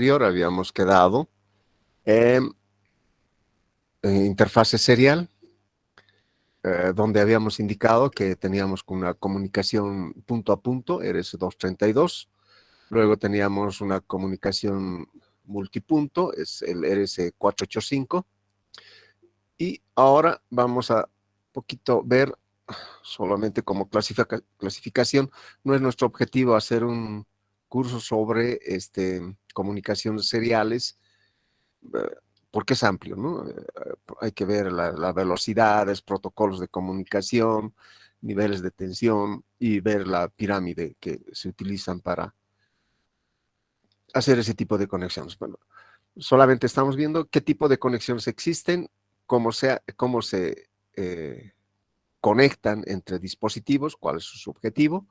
anterior habíamos quedado en interfase serial, donde habíamos indicado que teníamos una comunicación punto a punto, RS232. Luego teníamos una comunicación multipunto, es el RS485. Y ahora vamos a poquito ver solamente como clasificación. No es nuestro objetivo hacer un curso sobre comunicaciones seriales, porque es amplio, ¿no? Hay que ver las velocidades, protocolos de comunicación, niveles de tensión y ver la pirámide que se utilizan para hacer ese tipo de conexiones. Bueno, solamente estamos viendo qué tipo de conexiones existen, cómo se conectan entre dispositivos, cuál es su objetivo,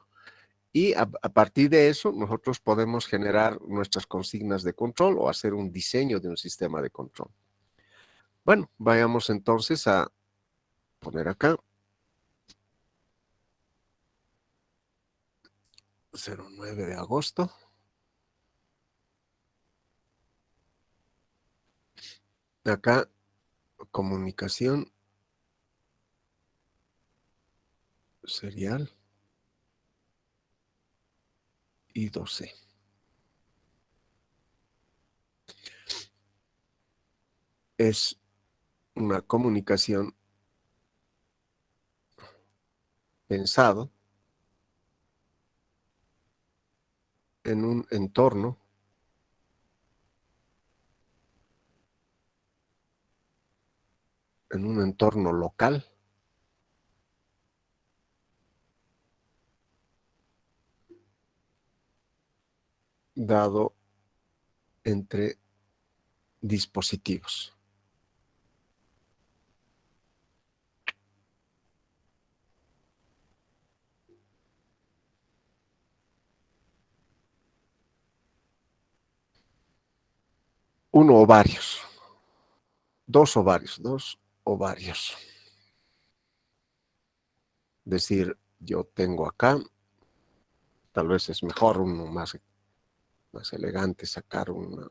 y a partir de eso nosotros podemos generar nuestras consignas de control o hacer un diseño de un sistema de control. Bueno, vayamos entonces a poner acá 09 de agosto. Acá, comunicación serial y 12. Es una comunicación pensado en un entorno local, dado entre dispositivos. Uno o varios. Dos ovarios. Es decir, yo tengo acá, tal vez es mejor uno más elegante sacar una.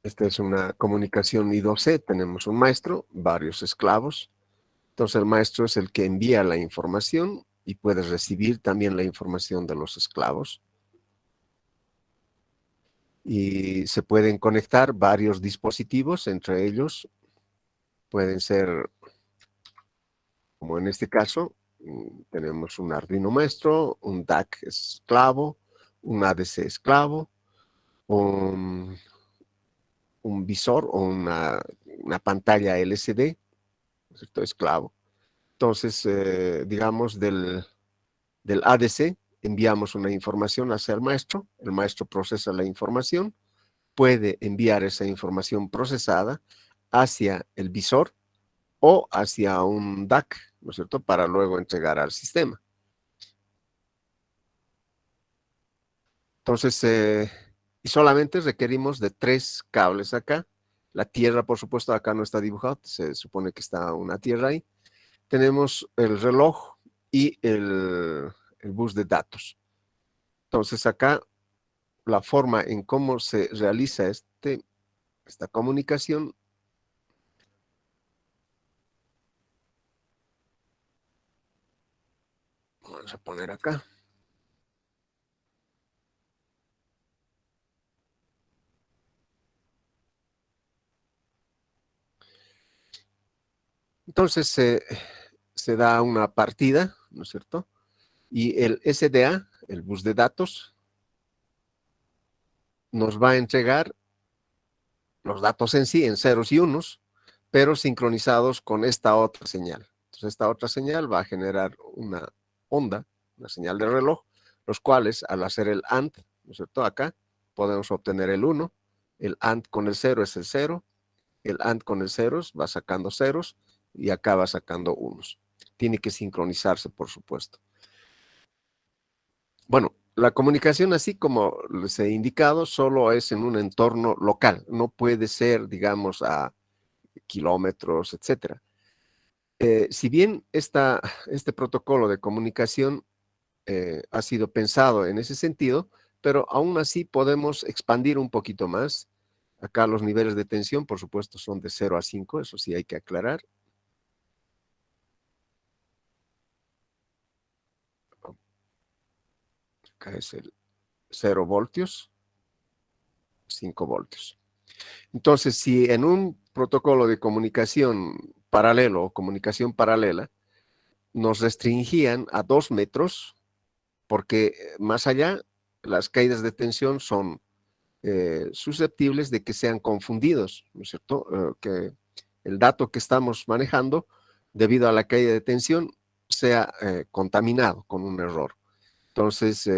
Esta es una comunicación I2C, tenemos un maestro, varios esclavos. Entonces el maestro es el que envía la información y puede recibir también la información de los esclavos. Y se pueden conectar varios dispositivos, entre ellos pueden ser, como en este caso, tenemos un Arduino maestro, un DAC esclavo, un ADC esclavo, un visor o una pantalla LCD, ¿no es cierto? Esclavo. Entonces, digamos, del ADC enviamos una información hacia el maestro procesa la información, puede enviar esa información procesada hacia el visor o hacia un DAC, ¿no es cierto?, para luego entregar al sistema. Entonces, y solamente requerimos de 3 cables acá. La tierra, por supuesto, acá no está dibujado, se supone que está una tierra ahí. Tenemos el reloj y el bus de datos. Entonces, acá la forma en cómo se realiza esta comunicación vamos a poner acá. Entonces, se da una partida, ¿no es cierto? Y el SDA, el bus de datos, nos va a entregar los datos en sí, en ceros y unos, pero sincronizados con esta otra señal. Entonces, esta otra señal va a generar una onda, una señal de reloj, los cuales, al hacer el AND, ¿no es cierto? Acá podemos obtener el 1, el AND con el 0 es el 0, el AND con el ceros va sacando ceros y acá va sacando unos. Tiene que sincronizarse, por supuesto. Bueno, la comunicación, así como les he indicado, solo es en un entorno local, no puede ser, digamos, a kilómetros, etcétera. Si bien este protocolo de comunicación ha sido pensado en ese sentido, pero aún así podemos expandir un poquito más. Acá los niveles de tensión, por supuesto, son de 0 a 5, eso sí hay que aclarar. Acá es el 0 voltios, 5 voltios. Entonces, si en un protocolo de comunicación paralelo o comunicación paralela nos restringían a 2 metros, porque más allá las caídas de tensión son susceptibles de que sean confundidos, ¿no es cierto? Que el dato que estamos manejando, debido a la caída de tensión, sea contaminado con un error. Entonces,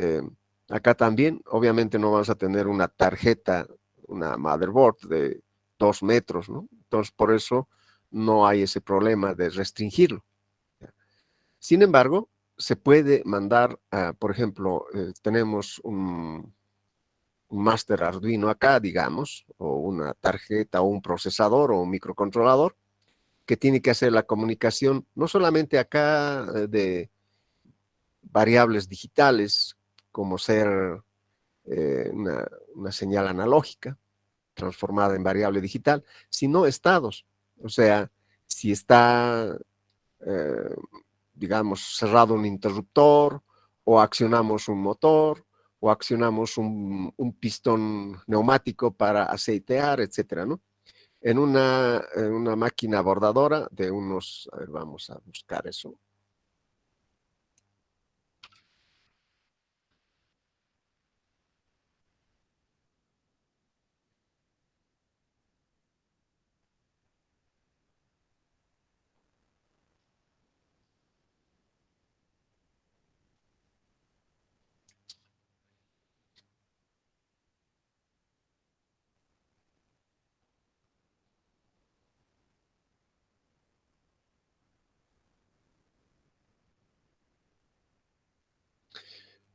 acá también, obviamente no vamos a tener una tarjeta, una motherboard de 2 metros, ¿no? Entonces, por eso no hay ese problema de restringirlo. Sin embargo, se puede mandar, por ejemplo, tenemos un máster Arduino acá, digamos, o una tarjeta o un procesador o un microcontrolador que tiene que hacer la comunicación no solamente acá de variables digitales, como ser una señal analógica transformada en variable digital, sino estados. O sea, si está, eh, digamos, cerrado un interruptor, o accionamos un motor, o accionamos un pistón neumático para aceitear, etcétera, ¿no? En una máquina bordadora de unos, a ver, vamos a buscar eso.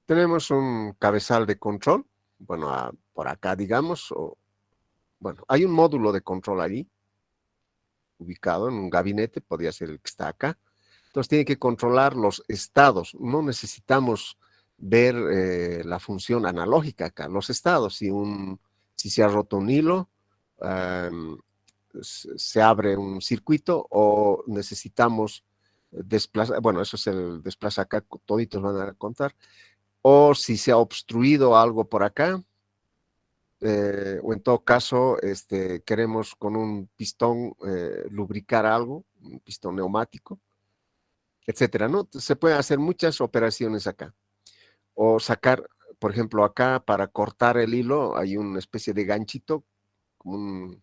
Tenemos un cabezal de control, bueno, por acá, digamos, o, bueno, hay un módulo de control allí, ubicado en un gabinete, podría ser el que está acá. Entonces tiene que controlar los estados. No necesitamos ver la función analógica acá, los estados. Si se ha roto un hilo, um, se abre un circuito o necesitamos desplazar, bueno, eso es el desplaza acá, toditos van a contar, o si se ha obstruido algo por acá, o en todo caso, queremos con un pistón lubricar algo, un pistón neumático, etcétera, ¿no? Se pueden hacer muchas operaciones acá. O sacar, por ejemplo, acá para cortar el hilo hay una especie de ganchito, como,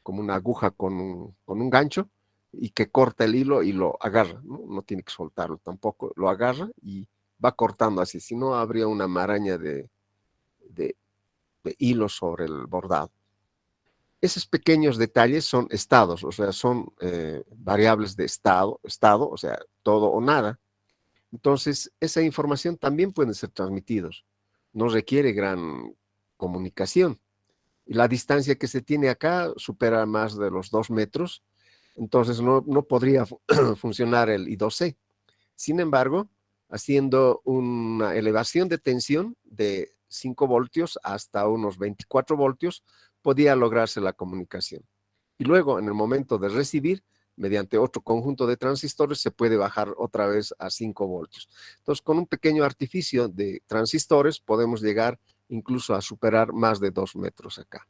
como una aguja con un gancho, y que corta el hilo y lo agarra, ¿no? No tiene que soltarlo tampoco, lo agarra y va cortando así, si no habría una maraña de, de hilos sobre el bordado. Esos pequeños detalles son estados, o sea, son variables de estado, o sea, todo o nada. Entonces, esa información también puede ser transmitidos. No requiere gran comunicación. Y la distancia que se tiene acá supera más de los 2 metros, entonces no podría funcionar el I2C. Sin embargo, haciendo una elevación de tensión de 5 voltios hasta unos 24 voltios, podía lograrse la comunicación. Y luego, en el momento de recibir, mediante otro conjunto de transistores, se puede bajar otra vez a 5 voltios. Entonces, con un pequeño artificio de transistores, podemos llegar incluso a superar más de 2 metros acá.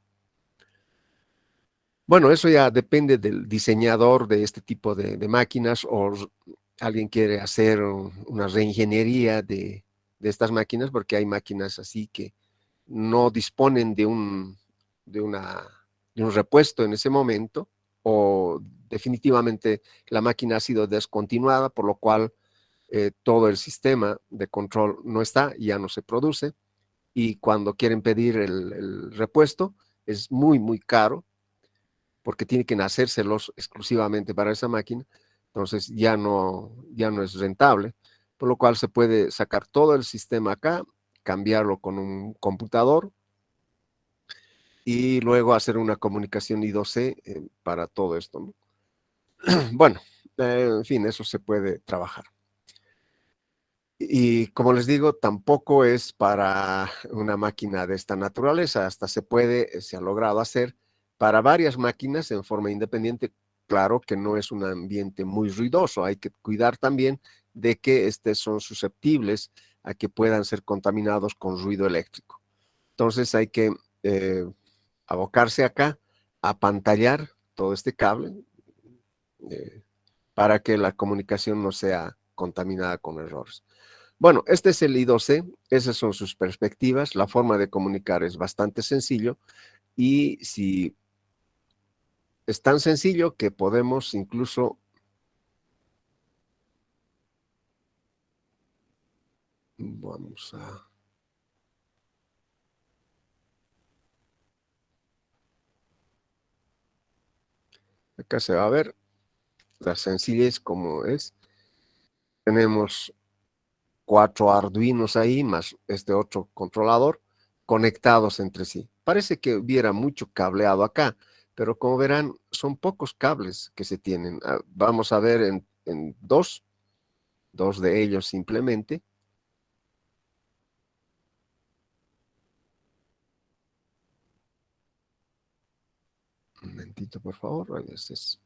Bueno, eso ya depende del diseñador de este tipo de máquinas, o alguien quiere hacer una reingeniería de estas máquinas, porque hay máquinas así que no disponen de, una, de un repuesto en ese momento, o definitivamente la máquina ha sido descontinuada, por lo cual todo el sistema de control no está, ya no se produce, y cuando quieren pedir el repuesto es muy, muy caro, porque tiene que nacérselos exclusivamente para esa máquina, entonces ya no es rentable. por lo cual se puede sacar todo el sistema acá, cambiarlo con un computador y luego hacer una comunicación I2C para todo esto, ¿no? Bueno, en fin, eso se puede trabajar. Y como les digo, tampoco es para una máquina de esta naturaleza, hasta se ha logrado hacer para varias máquinas en forma independiente. Claro que no es un ambiente muy ruidoso, hay que cuidar también de que son susceptibles a que puedan ser contaminados con ruido eléctrico. Entonces hay que eh, abocarse acá a pantallar todo este cable eh, para que la comunicación no sea contaminada con errores. Bueno, este es el I2C, esas son sus perspectivas, la forma de comunicar es bastante sencillo y si es tan sencillo que podemos incluso, vamos a, acá se va a ver la sencillez como es. Tenemos 4 Arduinos ahí, más este otro controlador, conectados entre sí. Parece que hubiera mucho cableado acá, pero como verán, son pocos cables que se tienen. Vamos a ver en dos de ellos simplemente. Un momentito, por favor. Es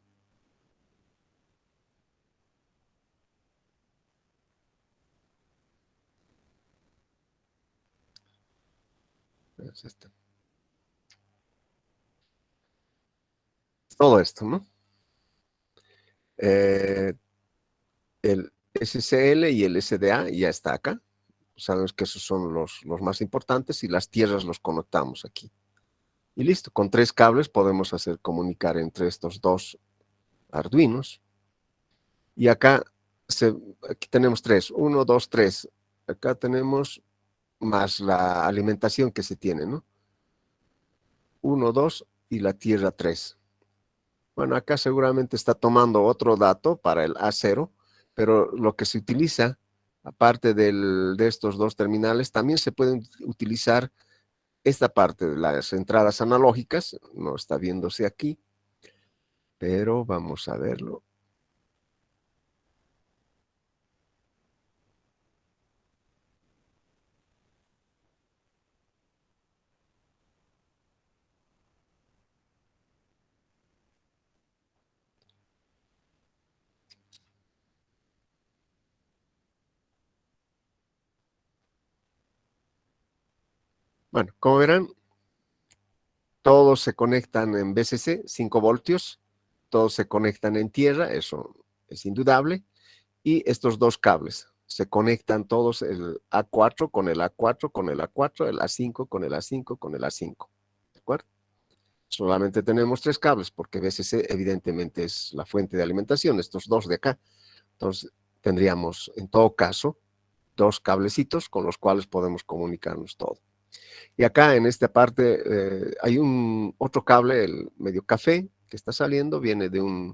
este. Todo esto, ¿no? Eh, el SCL y el SDA ya está acá. Sabemos que esos son los más importantes y las tierras los conectamos aquí. Y listo, con 3 cables podemos hacer comunicar entre estos 2 Arduinos. Y acá, aquí tenemos 3, 1, 2, 3. Acá tenemos más la alimentación que se tiene, ¿no? 1, 2 y la tierra 3. Bueno, acá seguramente está tomando otro dato para el A0, pero lo que se utiliza, aparte de estos 2 terminales, también se pueden utilizar esta parte de las entradas analógicas, no está viéndose aquí, pero vamos a verlo. Bueno, como verán, todos se conectan en VCC, 5 voltios, todos se conectan en tierra, eso es indudable, y estos 2 cables se conectan todos el A4 con el A4 con el A4, el A5 con el A5 con el A5, ¿de acuerdo? Solamente tenemos 3 cables porque VCC evidentemente es la fuente de alimentación, estos 2 de acá. Entonces tendríamos en todo caso 2 cablecitos con los cuales podemos comunicarnos todo. Y acá en esta parte hay un otro cable, el medio café, que está saliendo, viene de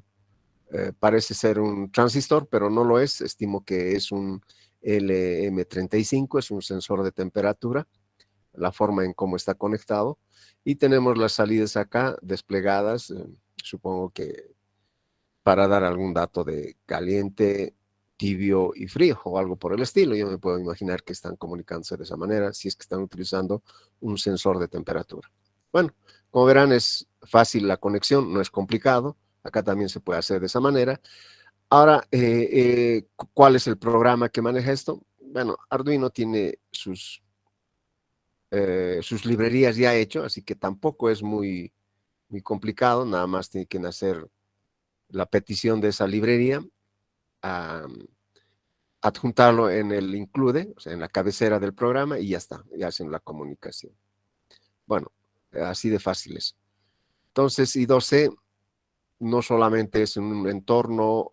parece ser un transistor, pero no lo es, estimo que es un LM35, es un sensor de temperatura, la forma en cómo está conectado. Y tenemos las salidas acá desplegadas, supongo que para dar algún dato de caliente, tibio y frío o algo por el estilo. Yo me puedo imaginar que están comunicándose de esa manera si es que están utilizando un sensor de temperatura. Bueno, como verán es fácil la conexión, no es complicado. Acá también se puede hacer de esa manera. Ahora, ¿cuál es el programa que maneja esto? Bueno, Arduino tiene sus librerías ya hecho, así que tampoco es muy complicado, nada más tiene que nacer la petición de esa librería, a adjuntarlo en el include, o sea, en la cabecera del programa y ya está, ya hacen la comunicación. Bueno, así de fácil es. Entonces, I2C no solamente es un entorno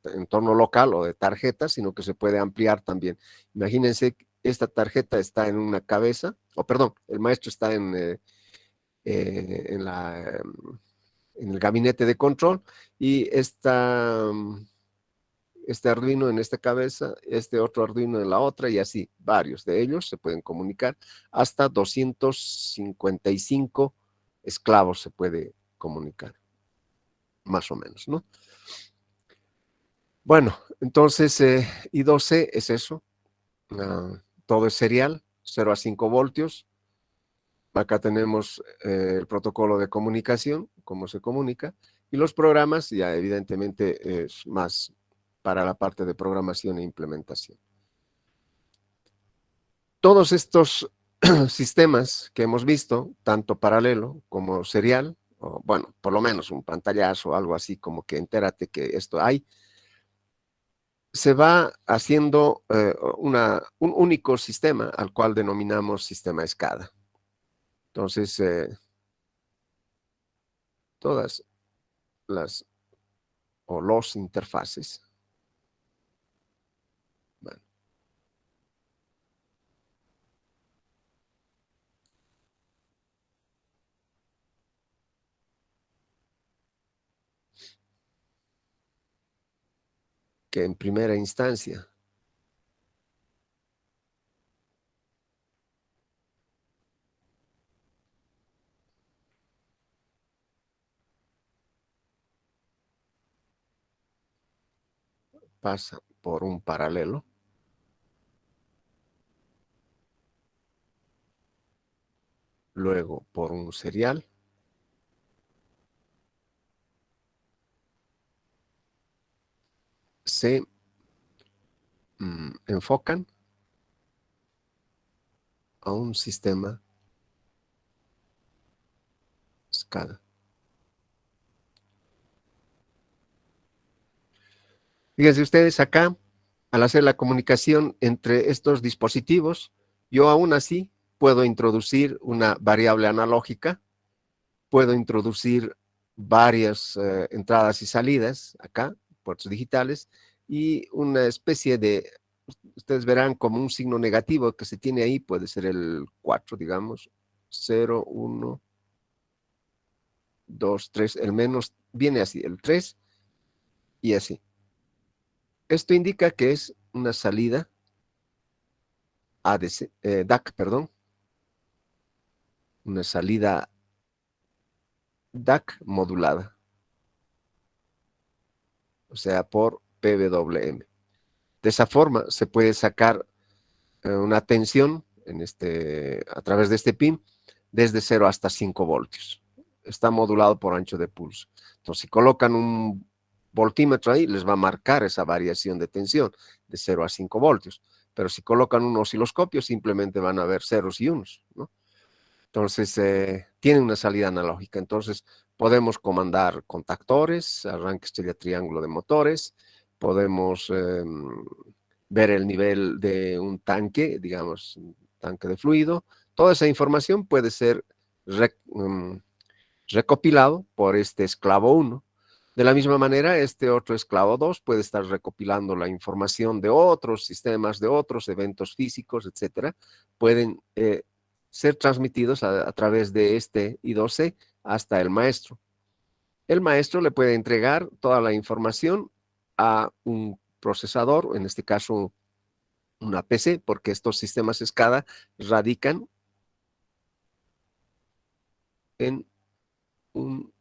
entorno local o de tarjetas, sino que se puede ampliar también. Imagínense, esta tarjeta está en una cabeza, o perdón, el maestro está en en el gabinete de control y este Arduino en esta cabeza, este otro Arduino en la otra, y así, varios de ellos se pueden comunicar. Hasta 255 esclavos se puede comunicar, más o menos, ¿no? Bueno, entonces, I2C es eso. Todo es serial, 0 a 5 voltios. Acá tenemos el protocolo de comunicación, cómo se comunica, y los programas ya evidentemente es más para la parte de programación e implementación. Todos estos sistemas que hemos visto, tanto paralelo como serial, o bueno, por lo menos un pantallazo o algo así como que entérate que esto hay, se va haciendo un único sistema al cual denominamos sistema SCADA. Entonces, todas las o los interfaces, bueno, que en primera instancia pasa por un paralelo, luego por un serial, se enfocan a un sistema SCADA. Fíjense ustedes acá, al hacer la comunicación entre estos dispositivos, yo aún así puedo introducir una variable analógica, puedo introducir varias entradas y salidas acá, puertos digitales, y una especie de, ustedes verán como un signo negativo que se tiene ahí, puede ser el 4, digamos, 0, 1, 2, 3, el menos viene así, el 3 y así. Esto indica que es una salida ADC, DAC, perdón, una salida DAC modulada, o sea, por PWM. De esa forma se puede sacar una tensión a través de este pin desde 0 hasta 5 voltios. Está modulado por ancho de pulso. Entonces, si colocan un voltímetro ahí, les va a marcar esa variación de tensión de 0 a 5 voltios. Pero si colocan un osciloscopio, simplemente van a ver ceros y unos, ¿no? Entonces, tiene una salida analógica. Entonces, podemos comandar contactores, arranque estrella triángulo de motores, podemos ver el nivel de un tanque, digamos, un tanque de fluido. Toda esa información puede ser recopilado por este esclavo 1. De la misma manera, este otro esclavo 2 puede estar recopilando la información de otros sistemas, de otros eventos físicos, etcétera. Pueden ser transmitidos a través de este I2C hasta el maestro. El maestro le puede entregar toda la información a un procesador, en este caso una PC, porque estos sistemas SCADA radican en, en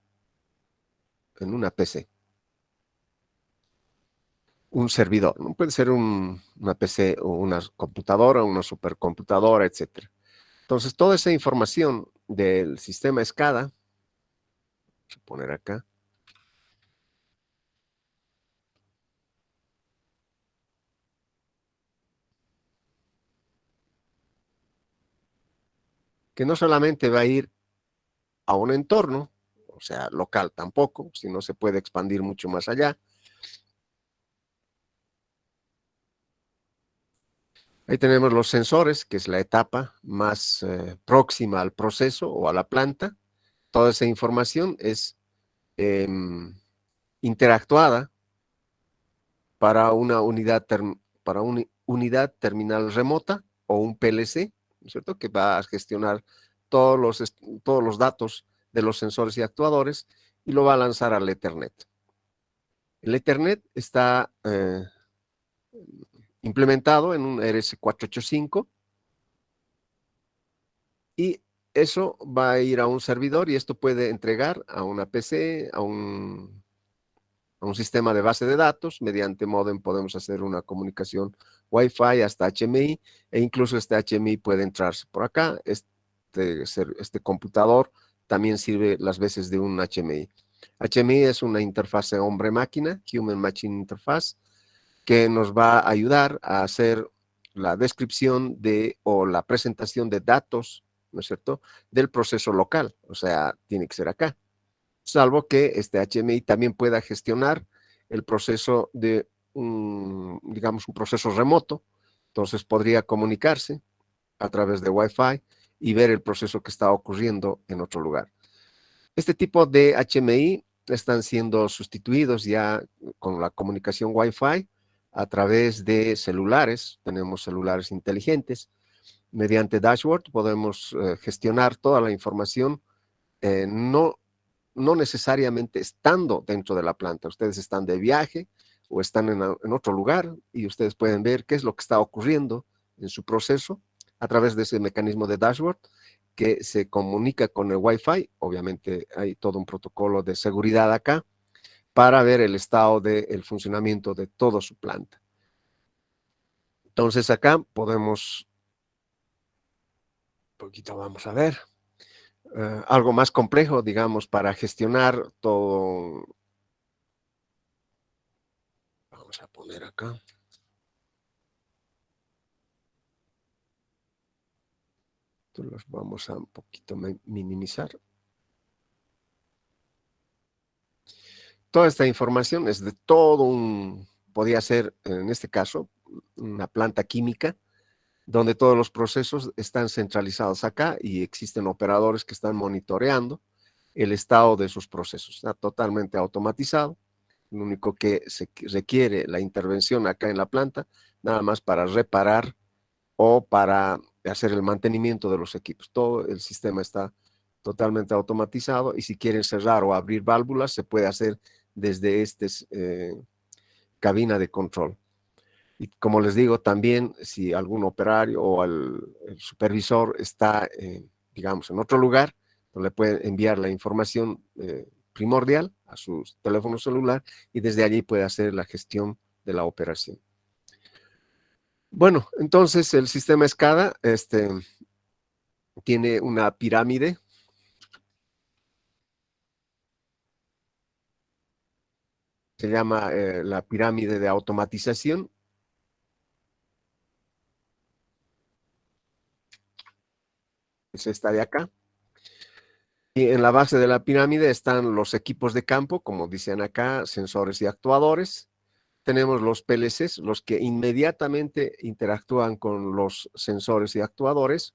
una PC, un servidor, ¿no? Puede ser una PC o una computadora, una supercomputadora, etcétera. Entonces, toda esa información del sistema SCADA, voy a poner acá, que no solamente va a ir a un entorno, o sea, local tampoco, sino se puede expandir mucho más allá. Ahí tenemos los sensores, que es la etapa más próxima al proceso o a la planta. Toda esa información es interactuada para una unidad terminal remota o un PLC, ¿no es cierto? Que va a gestionar todos los datos de los sensores y actuadores y lo va a lanzar al Ethernet. El Ethernet está implementado en un RS485 y eso va a ir a un servidor y esto puede entregar a una PC, a un sistema de base de datos. Mediante modem podemos hacer una comunicación Wi-Fi hasta HMI e incluso este HMI puede entrarse por acá. Este computador también sirve las veces de un HMI. HMI es una interfase hombre-máquina, Human Machine Interface, que nos va a ayudar a hacer la descripción de o la presentación de datos, ¿no es cierto?, del proceso local, o sea, tiene que ser acá, salvo que este HMI también pueda gestionar el proceso de digamos, un proceso remoto, entonces podría comunicarse a través de Wi-Fi y ver el proceso que está ocurriendo en otro lugar. Este tipo de HMI están siendo sustituidos ya con la comunicación Wi-Fi a través de celulares. Tenemos celulares inteligentes. Mediante dashboard podemos gestionar toda la información, no necesariamente estando dentro de la planta. Ustedes están de viaje o están en otro lugar y ustedes pueden ver qué es lo que está ocurriendo en su proceso a través de ese mecanismo de dashboard que se comunica con el Wi-Fi. Obviamente hay todo un protocolo de seguridad acá para ver el estado del funcionamiento de toda su planta. Entonces acá podemos, un poquito vamos a ver, algo más complejo, digamos, para gestionar todo. Vamos a poner acá. Los vamos a un poquito minimizar. Toda esta información es de todo podría ser en este caso, una planta química, donde todos los procesos están centralizados acá y existen operadores que están monitoreando el estado de sus procesos. Está totalmente automatizado. Lo único que se requiere la intervención acá en la planta, nada más para reparar o para hacer el mantenimiento de los equipos. Todo el sistema está totalmente automatizado y si quieren cerrar o abrir válvulas, se puede hacer desde esta cabina de control. Y como les digo, también si algún operario o el supervisor está, digamos, en otro lugar, le pueden enviar la información primordial a su teléfono celular y desde allí puede hacer la gestión de la operación. Bueno, entonces el sistema SCADA tiene una pirámide. Se llama la pirámide de automatización. Es esta de acá. Y en la base de la pirámide están los equipos de campo, como dicen acá, sensores y actuadores. Tenemos los PLCs, los que inmediatamente interactúan con los sensores y actuadores.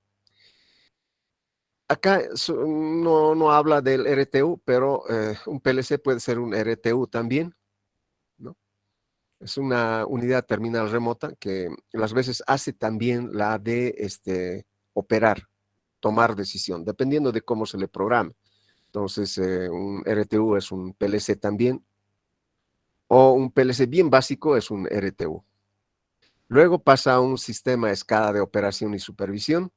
Acá no habla del RTU, pero un PLC puede ser un RTU también, ¿no? Es una unidad terminal remota que las veces hace también la de operar, tomar decisión, dependiendo de cómo se le programe. Entonces, un RTU es un PLC también, o un PLC bien básico es un RTU. Luego pasa a un sistema SCADA de operación y supervisión,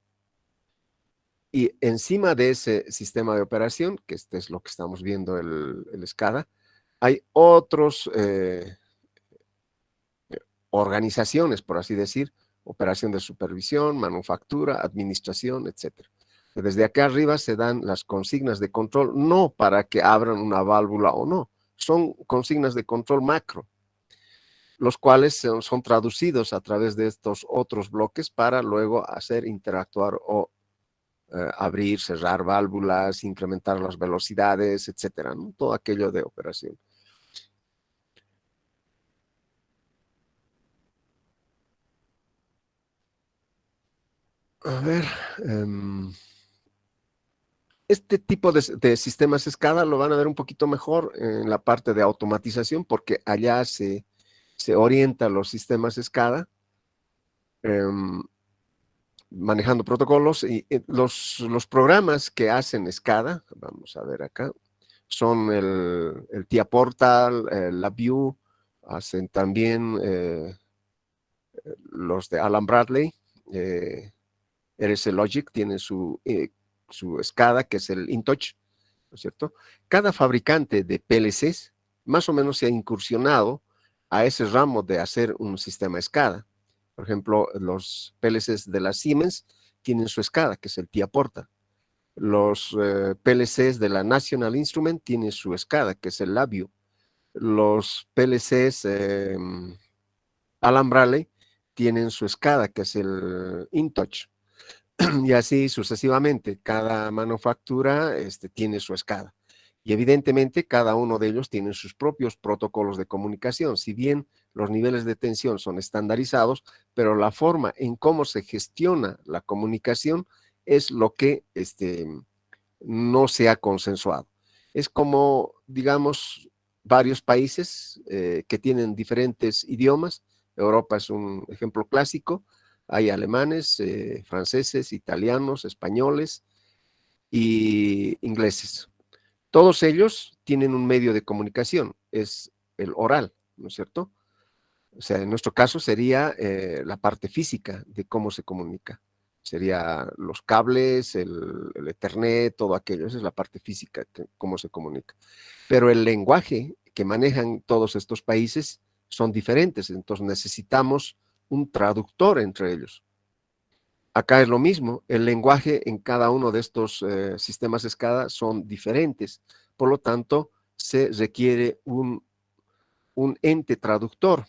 y encima de ese sistema de operación, que este es lo que estamos viendo, el SCADA, hay otros organizaciones, por así decir, operación de supervisión, manufactura, administración, etc. Desde acá arriba se dan las consignas de control, no para que abran una válvula o no, son consignas de control macro, los cuales son traducidos a través de estos otros bloques para luego hacer interactuar o abrir, cerrar válvulas, incrementar las velocidades, etcétera, ¿no? Todo aquello de operación. A ver, este tipo de sistemas SCADA lo van a ver un poquito mejor en la parte de automatización, porque allá se orientan los sistemas SCADA manejando protocolos y los programas que hacen SCADA, vamos a ver acá, son el TIA Portal, la View, hacen también los de Alan Bradley, RS Logic, tienen su SCADA, que es el InTouch, ¿no es cierto? Cada fabricante de PLCs más o menos se ha incursionado a ese ramo de hacer un sistema SCADA. Por ejemplo, los PLCs de la Siemens tienen su SCADA, que es el TIA Portal. Los PLCs de la National Instrument tienen su SCADA, que es el LabVIEW. Los PLCs Alan Bradley tienen su SCADA, que es el InTouch. Y así sucesivamente, cada manufactura tiene su SCADA. Y evidentemente cada uno de ellos tiene sus propios protocolos de comunicación. Si bien los niveles de tensión son estandarizados, pero la forma en cómo se gestiona la comunicación es lo que no se ha consensuado. Es como, digamos, varios países que tienen diferentes idiomas. Europa es un ejemplo clásico. Hay alemanes, franceses, italianos, españoles y ingleses. Todos ellos tienen un medio de comunicación, es el oral, ¿no es cierto? O sea, en nuestro caso sería la parte física de cómo se comunica. Sería los cables, el Ethernet, todo aquello. Esa es la parte física, cómo se comunica. Pero el lenguaje que manejan todos estos países son diferentes, entonces necesitamos un traductor entre ellos. Acá es lo mismo, el lenguaje en cada uno de estos sistemas SCADA son diferentes, por lo tanto se requiere un ente traductor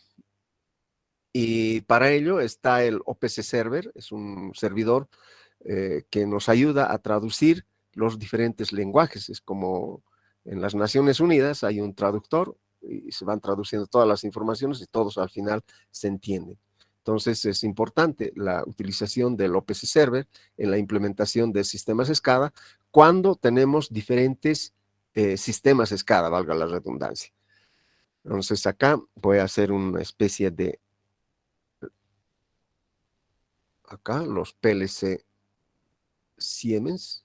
y para ello está el OPC Server, es un servidor que nos ayuda a traducir los diferentes lenguajes, es como en las Naciones Unidas hay un traductor y se van traduciendo todas las informaciones y todos al final se entienden. Entonces es importante la utilización del OPC Server en la implementación de sistemas SCADA cuando tenemos diferentes sistemas SCADA, valga la redundancia. Entonces acá voy a hacer una especie de, acá los PLC Siemens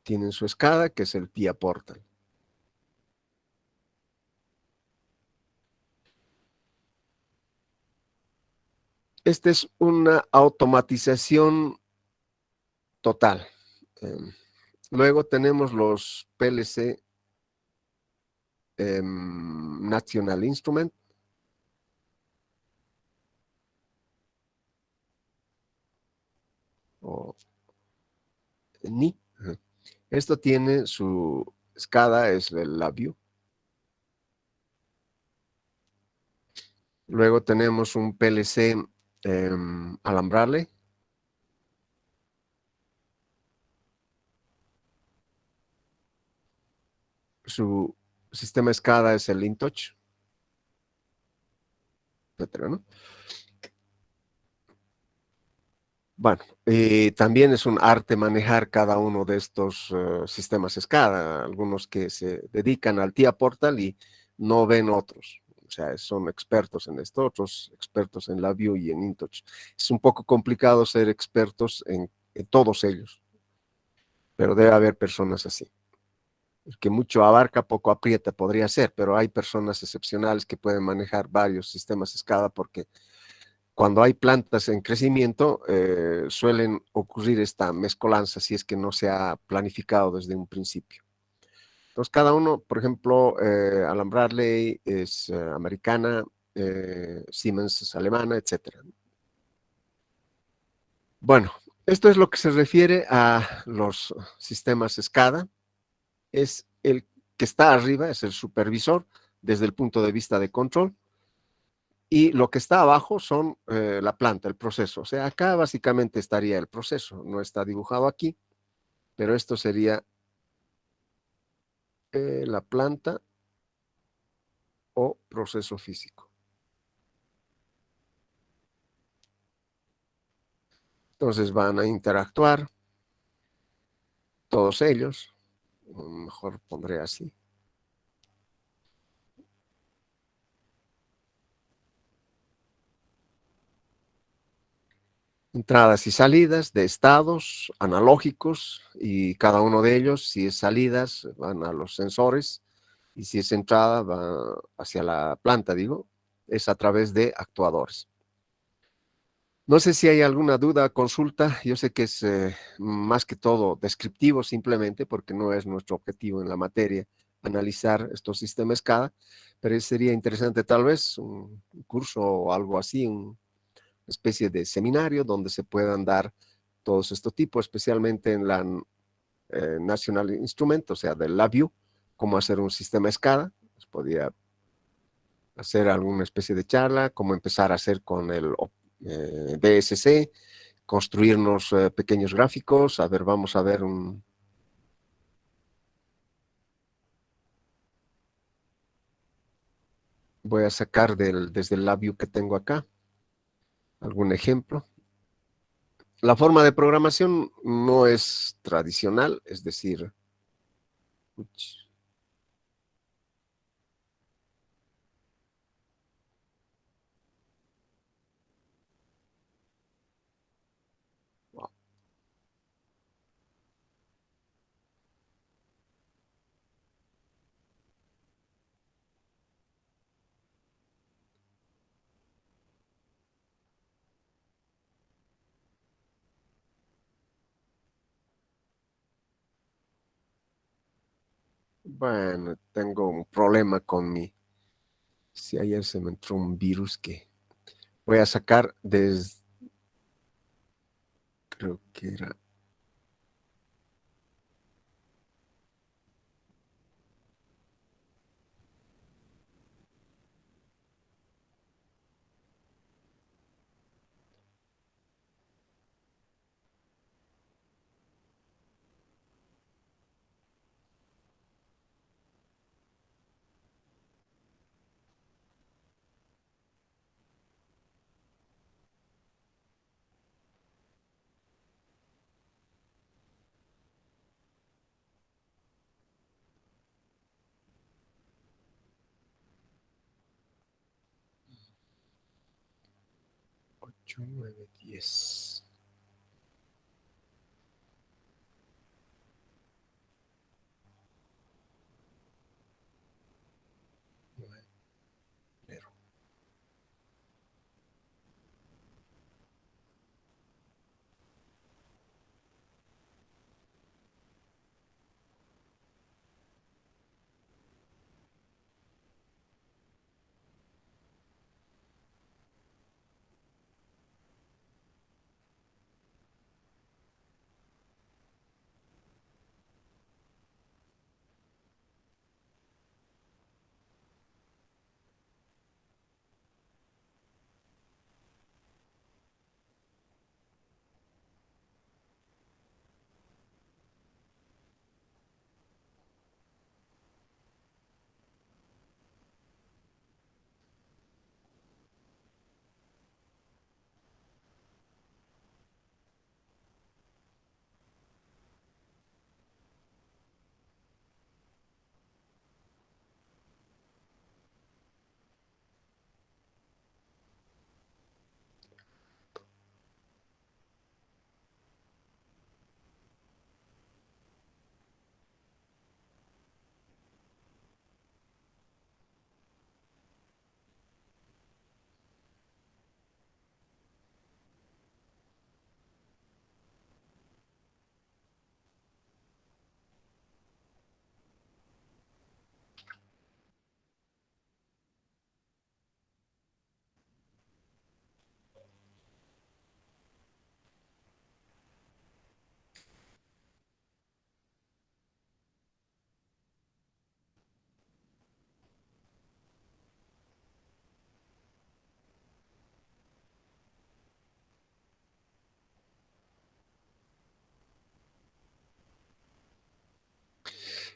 tienen su SCADA, que es el TIA Portal. Esta es una automatización total. Luego tenemos los PLC National Instrument. O NI. Esto tiene su SCADA, es el LabVIEW. Luego tenemos un PLC Alan Bradley. Su sistema SCADA es el InTouch, etcétera, ¿no? Bueno, también es un arte manejar cada uno de estos sistemas SCADA, algunos que se dedican al TIA Portal y no ven otros. O sea, son expertos en esto, otros expertos en LabVIEW y en InTouch. Es un poco complicado ser expertos en todos ellos, pero debe haber personas así. El que mucho abarca, poco aprieta, podría ser, pero hay personas excepcionales que pueden manejar varios sistemas SCADA porque cuando hay plantas en crecimiento, suelen ocurrir esta mezcolanza si es que no se ha planificado desde un principio. Entonces, cada uno, por ejemplo, Alan Bradley es americana, Siemens es alemana, etc. Bueno, esto es lo que se refiere a los sistemas SCADA. Es el que está arriba, es el supervisor desde el punto de vista de control. Y lo que está abajo son la planta, el proceso. O sea, acá básicamente estaría el proceso. No está dibujado aquí, pero esto sería la planta o proceso físico. Entonces van a interactuar todos ellos. Mejor pondré así. Entradas y salidas de estados analógicos y cada uno de ellos, si es salidas, van a los sensores y si es entrada, va hacia la planta, digo. es a través de actuadores. No sé si hay alguna duda, consulta. Yo sé que es más que todo descriptivo simplemente porque no es nuestro objetivo en la materia analizar estos sistemas SCADA, pero sería interesante tal vez un curso o algo así, una especie de seminario donde se puedan dar todos estos tipos, especialmente en la National Instrument, o sea, del LabVIEW, cómo hacer un sistema SCADA. Podría hacer alguna especie de charla, cómo empezar a hacer con el BSC, construirnos pequeños gráficos. A ver, vamos a ver un... Voy a sacar desde el LabVIEW que tengo acá algún ejemplo. La forma de programación no es tradicional, es decir, bueno, tengo un problema con mi... Si ayer se me entró un virus que voy a sacar desde... Creo que era... Ocho, 9, 10.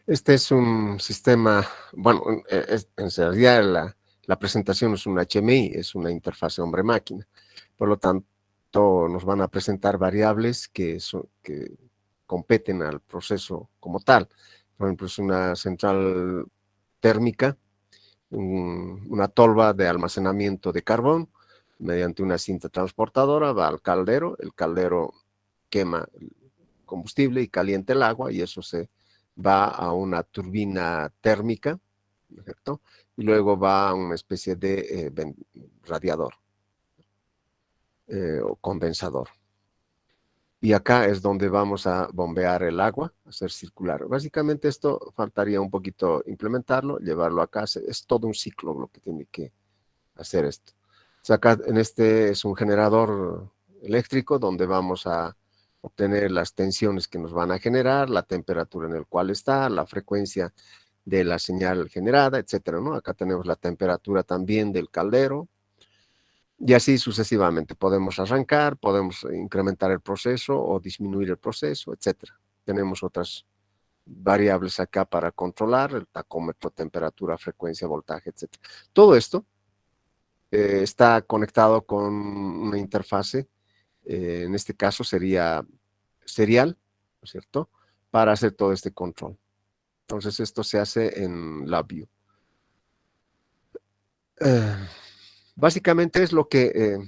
Este es un sistema, bueno, en realidad la presentación es un HMI, es una interfaz hombre-máquina. Por lo tanto, nos van a presentar variables que competen al proceso como tal. Por ejemplo, es una central térmica, una tolva de almacenamiento de carbón, mediante una cinta transportadora, va al caldero, el caldero quema el combustible y calienta el agua, y eso se va a una turbina térmica ¿no es cierto? Y luego va a una especie de radiador o condensador. Y acá es donde vamos a bombear el agua, hacer circular. Básicamente esto faltaría un poquito implementarlo, llevarlo acá. Es todo un ciclo lo que tiene que hacer esto. O sea, acá en este es un generador eléctrico donde vamos a obtener las tensiones que nos van a generar, la temperatura en el cual está, la frecuencia de la señal generada, etcétera, ¿no? Acá tenemos la temperatura también del caldero y así sucesivamente. Podemos arrancar, podemos incrementar el proceso o disminuir el proceso, etcétera. Tenemos otras variables acá para controlar, el tacómetro, temperatura, frecuencia, voltaje, etcétera. Todo esto está conectado con una interfase, en este caso sería serial, ¿no es cierto? Para hacer todo este control. Entonces esto se hace en LabVIEW. Eh, Básicamente es lo que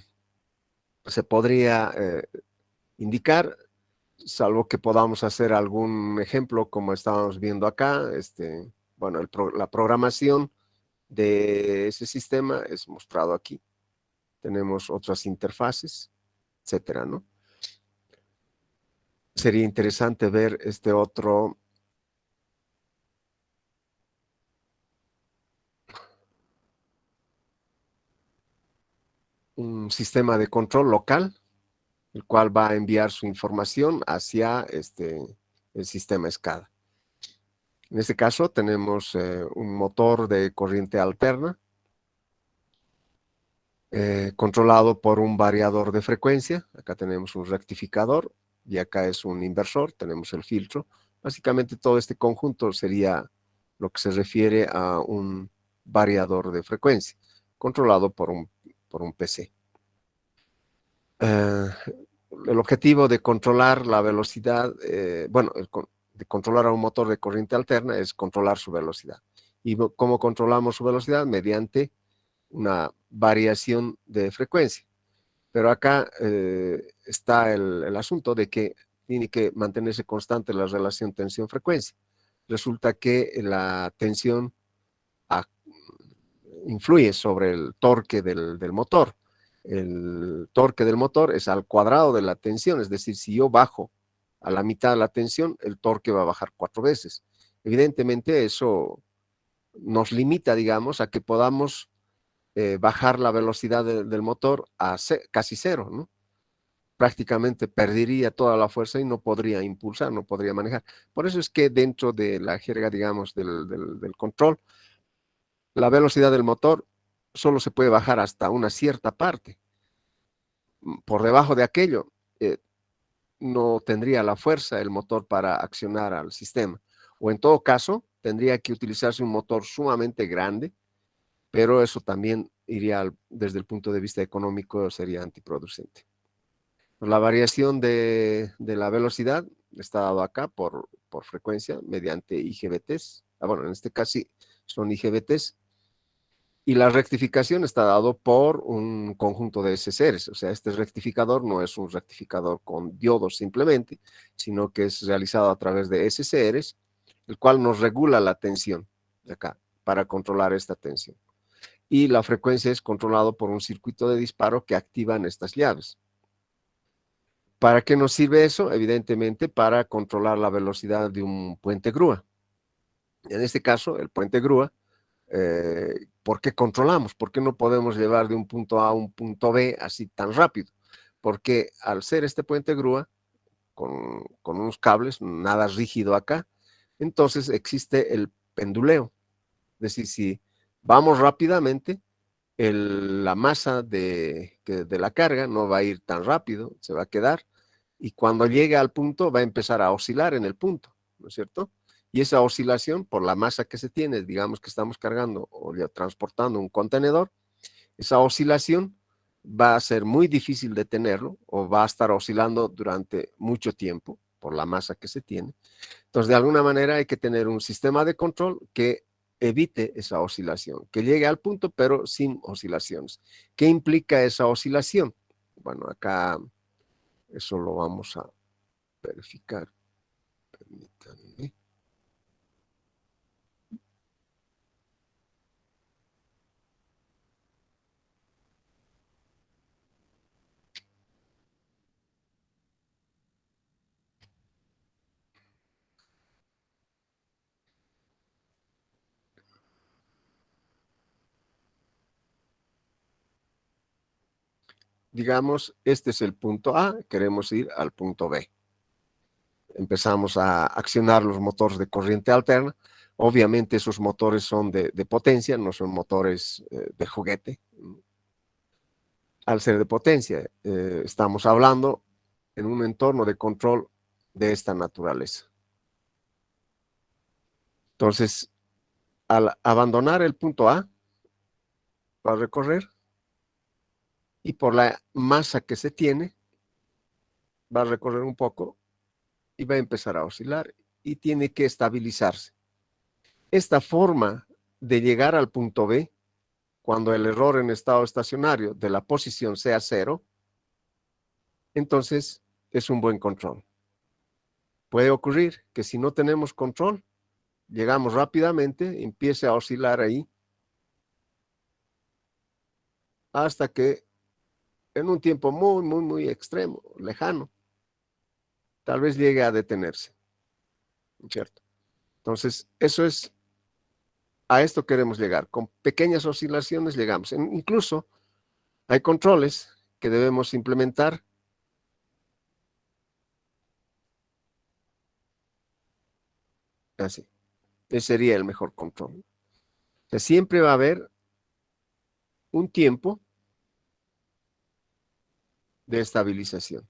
se podría indicar, salvo que podamos hacer algún ejemplo como estábamos viendo acá. Bueno, la programación de ese sistema es mostrado aquí. Tenemos otras interfaces, etcétera, ¿no? Sería interesante ver este otro un sistema de control local, el cual va a enviar su información hacia el sistema SCADA. En este caso tenemos un motor de corriente alterna controlado por un variador de frecuencia. Acá tenemos un rectificador y acá es un inversor, tenemos el filtro. Básicamente todo este conjunto sería lo que se refiere a un variador de frecuencia controlado por un PC. Eh, el objetivo de controlar la velocidad, bueno, de controlar a un motor de corriente alterna es controlar su velocidad. ¿Y cómo controlamos su velocidad? Mediante una variación de frecuencia. Pero acá está el asunto de que tiene que mantenerse constante la relación tensión-frecuencia. Resulta que la tensión influye sobre el torque del motor. El torque del motor es al cuadrado de la tensión, es decir, si yo bajo a la mitad de la tensión, el torque va a bajar 4 veces. Evidentemente eso nos limita, digamos, a que podamos bajar la velocidad del motor a casi cero, ¿no? Prácticamente perdería toda la fuerza y no podría impulsar, no podría manejar. Por eso es que dentro de la jerga, digamos, del control, la velocidad del motor solo se puede bajar hasta una cierta parte. Por debajo de aquello, eh, no tendría la fuerza el motor para accionar al sistema. O en todo caso, tendría que utilizarse un motor sumamente grande, pero eso también iría desde el punto de vista económico, sería antiproducente. La variación de la velocidad está dado acá por frecuencia mediante IGBTs. Bueno, en este caso sí, son IGBTs. Y la rectificación está dado por un conjunto de SCRs. O sea, este rectificador no es un rectificador con diodos simplemente, sino que es realizado a través de SCRs, el cual nos regula la tensión de acá para controlar esta tensión. Y la frecuencia es controlado por un circuito de disparo que activan estas llaves. ¿Para qué nos sirve eso? Evidentemente para controlar la velocidad de un puente grúa. En este caso, el puente grúa, ¿por qué controlamos? ¿Por qué no podemos llevar de un punto A a un punto B así tan rápido? Porque al ser este puente grúa, con unos cables, nada rígido acá, entonces existe el penduleo. Es decir, si vamos rápidamente, la masa de la carga no va a ir tan rápido, se va a quedar, y cuando llegue al punto va a empezar a oscilar en el punto, ¿no es cierto? Y esa oscilación por la masa que se tiene, digamos que estamos cargando o ya transportando un contenedor, esa oscilación va a ser muy difícil de tenerlo o va a estar oscilando durante mucho tiempo por la masa que se tiene. Entonces, de alguna manera hay que tener un sistema de control que evite esa oscilación, que llegue al punto pero sin oscilaciones. ¿Qué implica esa oscilación? Bueno, acá eso lo vamos a verificar. Permítanme. digamos, este es el punto A, queremos ir al punto B. Empezamos a accionar los motores de corriente alterna. Obviamente esos motores son de potencia, no son motores de juguete. Al ser de potencia, estamos hablando en un entorno de control de esta naturaleza. Entonces, al abandonar el punto A, va a recorrer y por la masa que se tiene, va a recorrer un poco y va a empezar a oscilar y tiene que estabilizarse. Esta forma de llegar al punto B, cuando el error en estado estacionario de la posición sea 0, entonces es un buen control. Puede ocurrir que si no tenemos control, llegamos rápidamente, empiece a oscilar ahí, hasta que en un tiempo muy extremo, lejano, tal vez llegue a detenerse, ¿cierto? Entonces, a esto queremos llegar. Con pequeñas oscilaciones llegamos. Incluso hay controles que debemos implementar. Así. Ese sería el mejor control. O sea, siempre va a haber un tiempo de estabilización.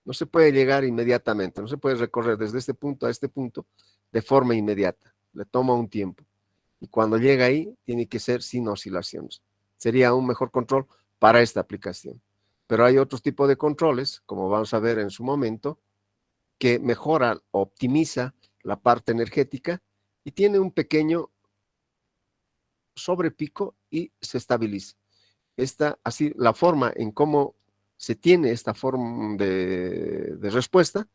No se puede llegar inmediatamente, no se puede recorrer desde este punto a este punto de forma inmediata. Le toma un tiempo. Y cuando llega ahí, tiene que ser sin oscilaciones. Sería un mejor control para esta aplicación. Pero hay otros tipos de controles, como vamos a ver en su momento, que mejora, optimiza la parte energética y tiene un pequeño sobrepico y se estabiliza. Así, la forma en cómo se tiene esta forma de respuesta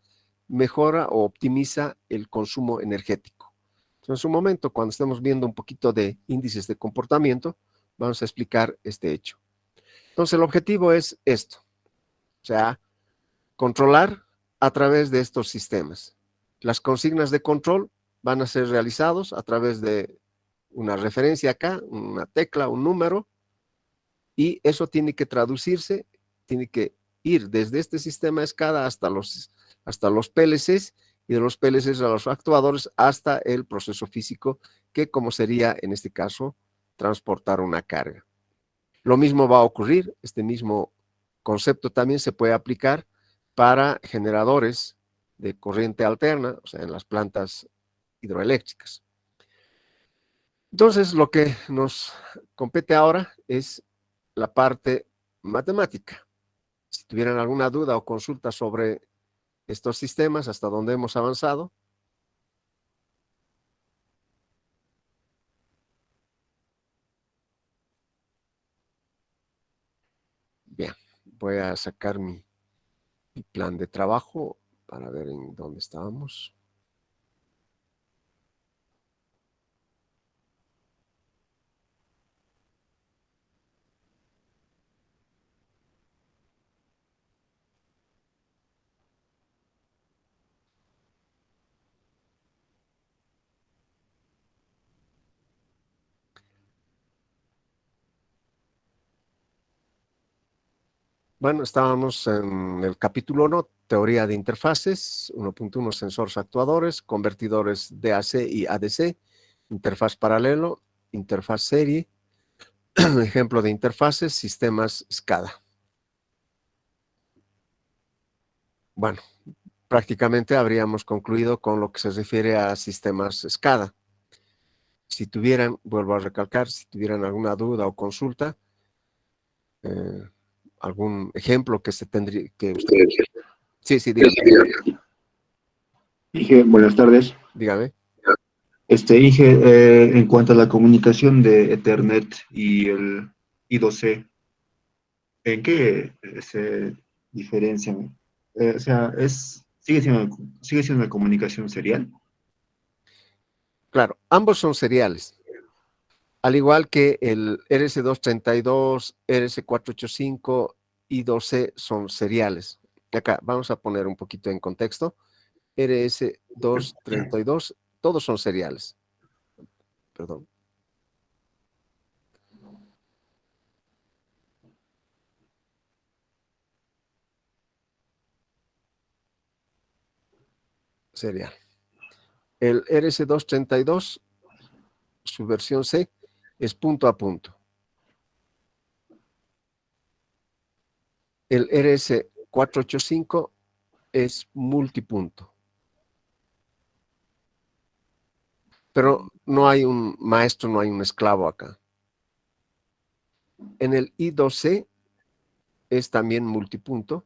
mejora o optimiza el consumo energético. Entonces, en su momento, cuando estemos viendo un poquito de índices de comportamiento, vamos a explicar este hecho. Entonces, el objetivo es esto, o sea, controlar a través de estos sistemas. Las consignas de control van a ser realizados a través de una referencia acá, una tecla, un número, y eso tiene que traducirse, tiene que ir desde este sistema SCADA hasta los PLCs y de los PLCs a los actuadores hasta el proceso físico, que como sería en este caso transportar una carga. Lo mismo va a ocurrir, este mismo concepto también se puede aplicar para generadores de corriente alterna, o sea, en las plantas hidroeléctricas. Entonces, lo que nos compete ahora es la parte matemática. Si tuvieran alguna duda o consulta sobre estos sistemas, hasta donde hemos avanzado. Bien, voy a sacar mi plan de trabajo para ver en dónde estábamos. Bueno, estábamos en el capítulo 1, teoría de interfaces, 1.1, sensores actuadores, convertidores DAC y ADC, interfaz paralelo, interfaz serie, ejemplo de interfaces, sistemas SCADA. Bueno, prácticamente habríamos concluido con lo que se refiere a sistemas SCADA. Si tuvieran, vuelvo a recalcar, si tuvieran alguna duda o consulta, algún ejemplo que se tendría que usted... Sí, dígame. Inge, buenas tardes. Dígame. Inge, en cuanto a la comunicación de Ethernet y el I2C, ¿en qué se diferencian? O sea, sigue siendo una comunicación serial. Claro, ambos son seriales. Al igual que el RS232, RS485 y 2C son seriales. Acá vamos a poner un poquito en contexto. RS232, todos son seriales. Perdón. serial. El RS232, su versión C, es punto a punto. El RS485 es multipunto. Pero no hay un maestro, no hay un esclavo acá. En el I2C es también multipunto,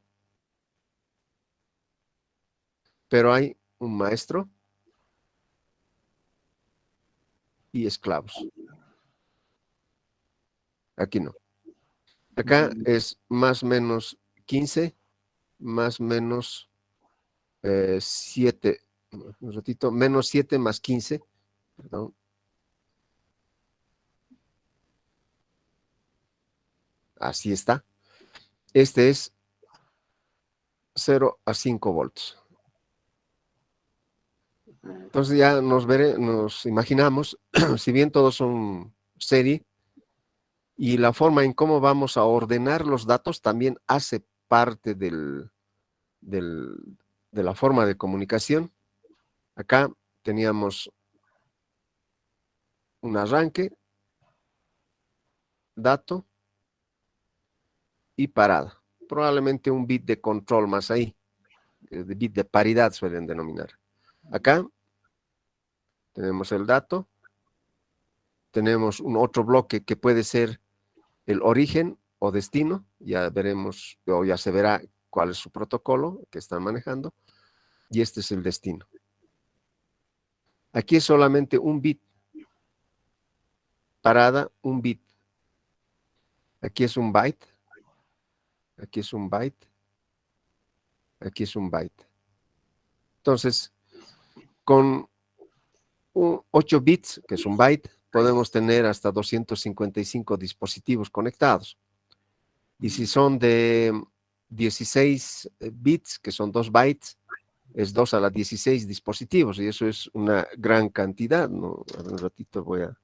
pero hay un maestro y esclavos. Aquí no. Acá es más menos 15, más menos 7, un ratito, menos 7 más 15, perdón. Así está. Este es 0 a 5 volts. Entonces ya nos imaginamos, si bien todos son serie, y la forma en cómo vamos a ordenar los datos también hace parte de la forma de comunicación. Acá teníamos un arranque, dato y parada. Probablemente un bit de control más ahí, de bit de paridad suelen denominar. Acá tenemos el dato, tenemos un otro bloque que puede ser el origen o destino, ya veremos, o ya se verá cuál es su protocolo que están manejando, y este es el destino. Aquí es solamente un bit, parada, un bit. Aquí es un byte, aquí es un byte, aquí es un byte. Entonces, con 8 bits, que es un byte, podemos tener hasta 255 dispositivos conectados. Y si son de 16 bits, que son 2 bytes, es 2 a la 16 dispositivos, y eso es una gran cantidad, ¿no? A ver, un ratito voy a...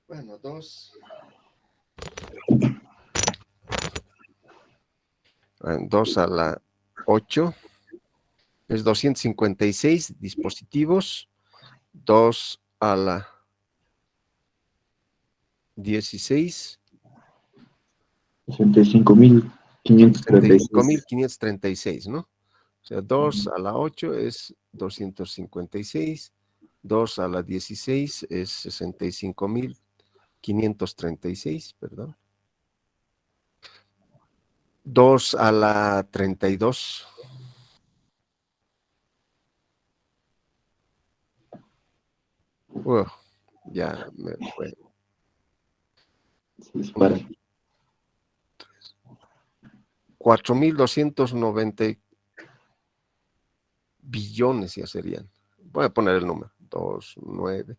Bueno, 2 a la 8 es 256 dispositivos, 2 a la 16, 65.536. 65.536, ¿no? O sea, 2 a la 8 es 256, 2 a la 16 es 65.536, perdón. 2 a la 32. Ya me fue. Se dispara. 4.290 billones ya serían. Voy a poner el número. 2, 9,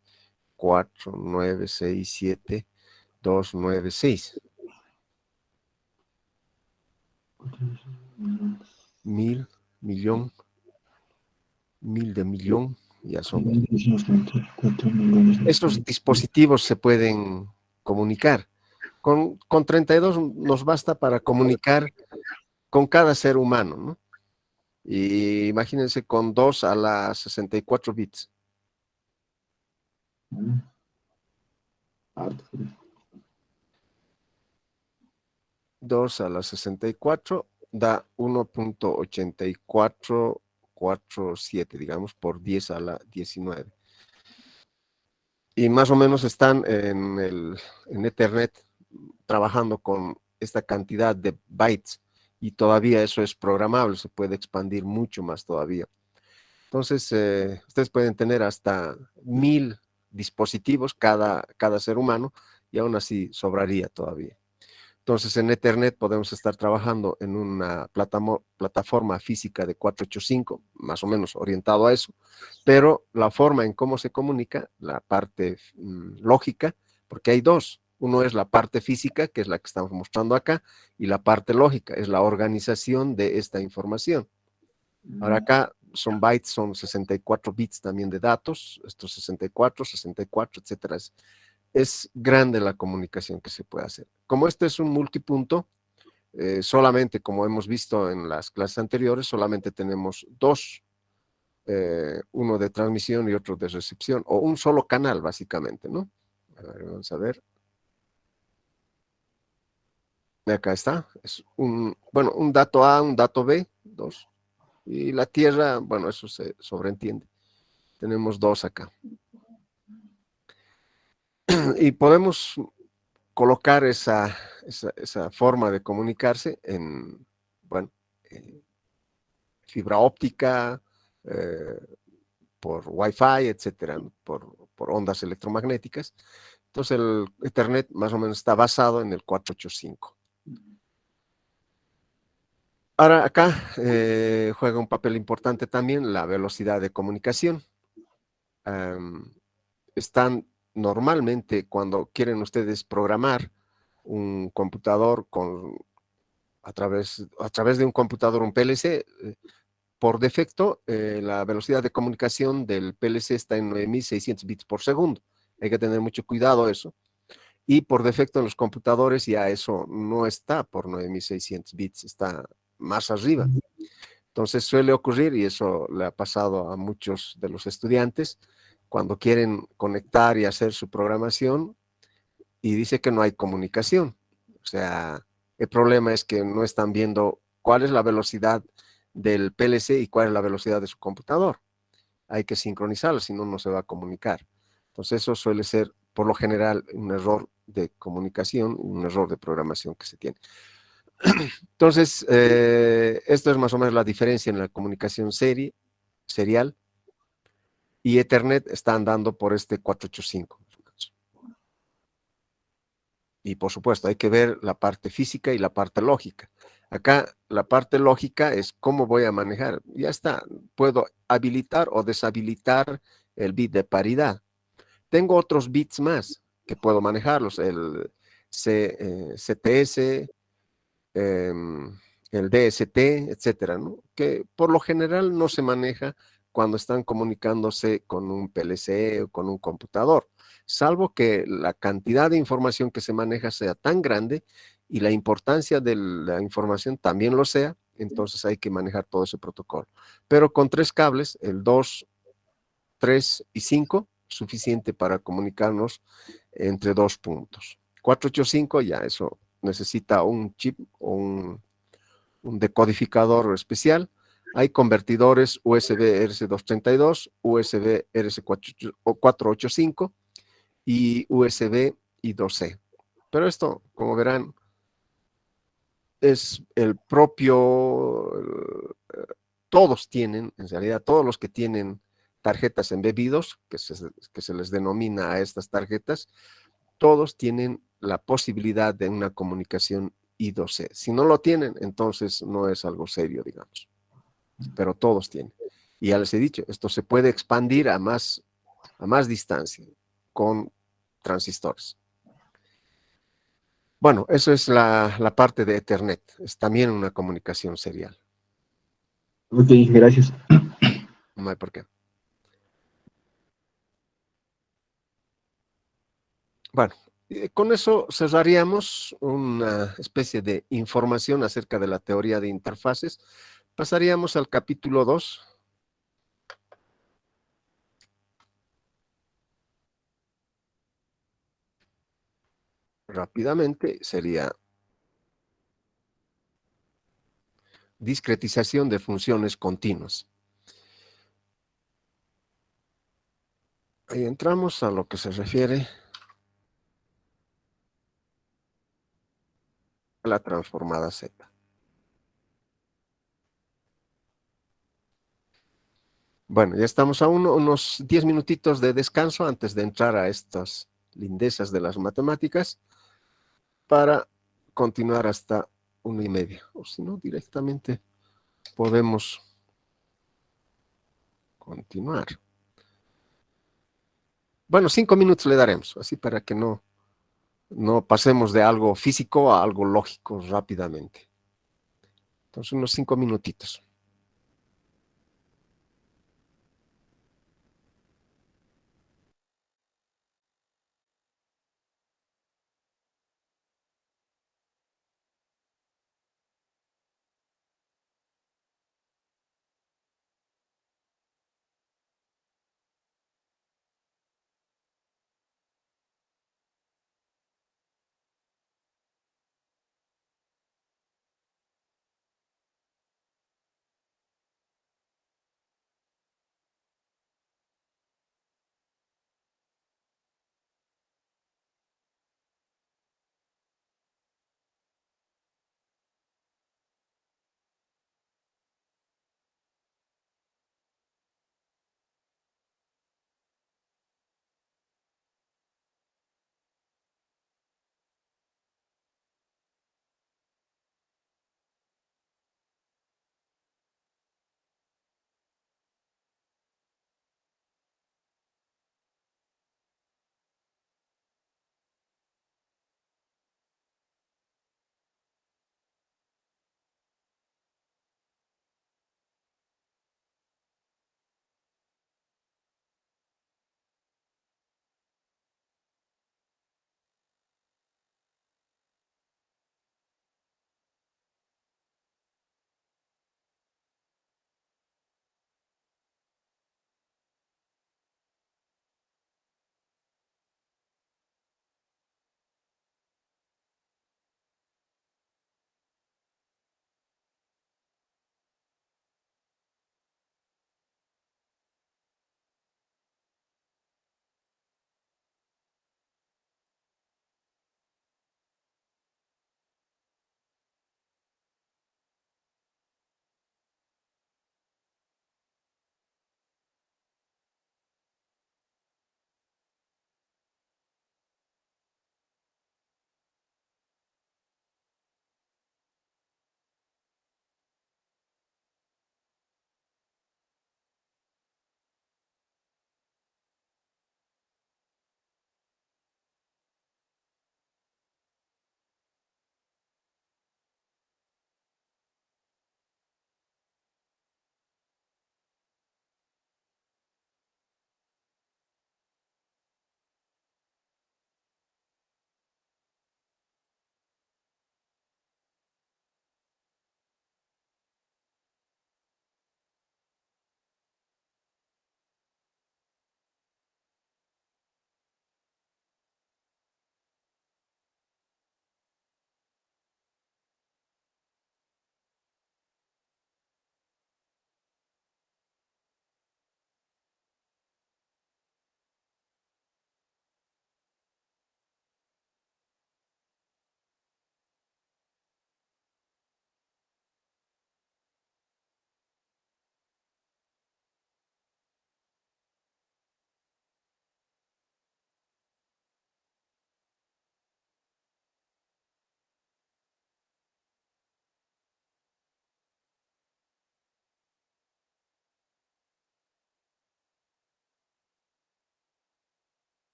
4, 9, 6, 7, 2, 9, 6. 1.000, millón, 1.000 de millón, ya son. 4 millones. Esos dispositivos se pueden comunicar. Con 32 nos basta para comunicar con cada ser humano, ¿no? Y imagínense con 2 a la 64 bits. Harto. 2 a la 64 da 1.8447, digamos, por 10 a la 19. Y más o menos están en Ethernet trabajando con esta cantidad de bytes, y todavía eso es programable, se puede expandir mucho más todavía. Entonces, ustedes pueden tener hasta 1.000 dispositivos cada ser humano, y aún así sobraría todavía. Entonces, en Ethernet podemos estar trabajando en una plataforma física de 485, más o menos orientado a eso, pero la forma en cómo se comunica, la parte lógica, porque hay dos. Uno es la parte física, que es la que estamos mostrando acá, y la parte lógica, es la organización de esta información. Ahora acá son bytes, son 64 bits también de datos, estos 64, 64, etcétera. Es grande la comunicación que se puede hacer. Como este es un multipunto, solamente, como hemos visto en las clases anteriores, solamente tenemos dos, uno de transmisión y otro de recepción, o un solo canal, básicamente, ¿no? A ver, vamos a ver. Acá está, es bueno, un dato A, un dato B, dos. Y la Tierra, bueno, eso se sobreentiende. Tenemos dos acá. Y podemos colocar esa forma de comunicarse en, bueno, fibra óptica, eh, por Wi-Fi, etcétera, ¿no? por ondas electromagnéticas. Entonces el Ethernet más o menos está basado en el 485. Ahora acá juega un papel importante también la velocidad de comunicación. Están normalmente cuando quieren ustedes programar un computador a través de un computador, un PLC, por defecto, la velocidad de comunicación del PLC está en 9600 bits por segundo. Hay que tener mucho cuidado eso. Y por defecto en los computadores ya eso no está por 9600 bits, está más arriba. Entonces suele ocurrir, y eso le ha pasado a muchos de los estudiantes, cuando quieren conectar y hacer su programación y dice que no hay comunicación. O sea, el problema es que no están viendo cuál es la velocidad del PLC y cuál es la velocidad de su computador. Hay que sincronizarlo, si no, no se va a comunicar. Entonces eso suele ser, por lo general, un error de comunicación, un error de programación que se tiene. Entonces, esto es más o menos la diferencia en la comunicación serial, y Ethernet está andando por este 485. Y por supuesto, hay que ver la parte física y la parte lógica. Acá la parte lógica es cómo voy a manejar. Ya está, puedo habilitar o deshabilitar el bit de paridad. Tengo otros bits más que puedo manejarlos, el CTS, el DST, etcétera, ¿no? Que por lo general no se maneja cuando están comunicándose con un PLC o con un computador, salvo que la cantidad de información que se maneja sea tan grande y la importancia de la información también lo sea, entonces hay que manejar todo ese protocolo. Pero con tres cables, el 2, 3 y 5, suficiente para comunicarnos entre dos puntos. 485 ya eso necesita un chip o un decodificador especial. Hay convertidores USB RS232, USB RS485 y USB I2C. Pero esto, como verán, es el propio, todos tienen, en realidad todos los que tienen tarjetas embebidos, que se les denomina a estas tarjetas, todos tienen la posibilidad de una comunicación I2C. Si no lo tienen, entonces no es algo serio, digamos. Pero todos tienen. Y ya les he dicho, esto se puede expandir a más distancia con transistores. Bueno, eso es la parte de Ethernet. Es también una comunicación serial. Ok, gracias. No hay por qué. Bueno, con eso cerraríamos una especie de información acerca de la teoría de interfaces. Pasaríamos al capítulo 2. Rápidamente sería discretización de funciones continuas. Ahí entramos a lo que se refiere a la transformada Z. Bueno, ya estamos a unos 10 minutitos de descanso antes de entrar a estas lindezas de las matemáticas para continuar hasta 1:30, o si no, directamente podemos continuar. Bueno, 5 minutos le daremos, así para que no pasemos de algo físico a algo lógico rápidamente. Entonces, unos 5 minutitos.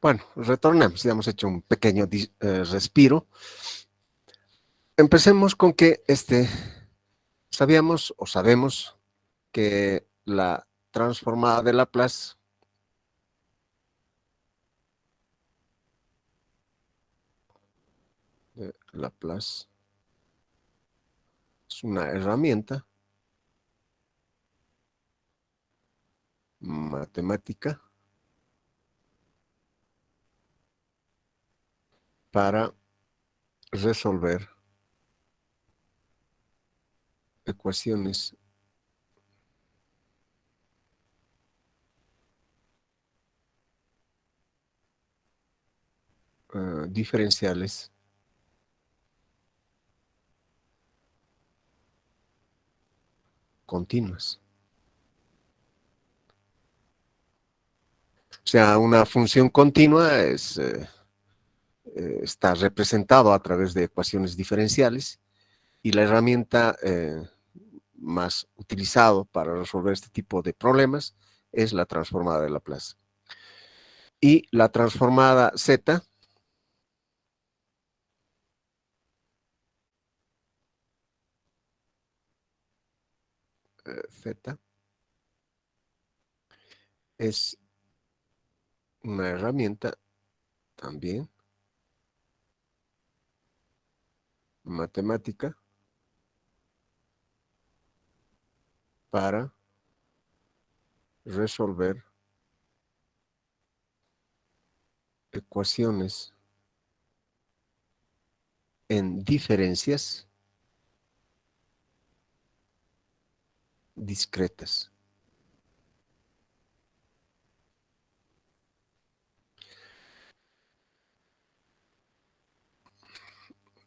Bueno, retornemos, ya hemos hecho un pequeño respiro. Empecemos con que sabíamos o sabemos que la transformada de Laplace Laplace es una herramienta matemática para resolver ecuaciones diferenciales continuas. O sea, una función continua está representado a través de ecuaciones diferenciales y la herramienta más utilizado para resolver este tipo de problemas es la transformada de Laplace. Y la transformada Z Z es una herramienta también matemática para resolver ecuaciones en diferencias discretas.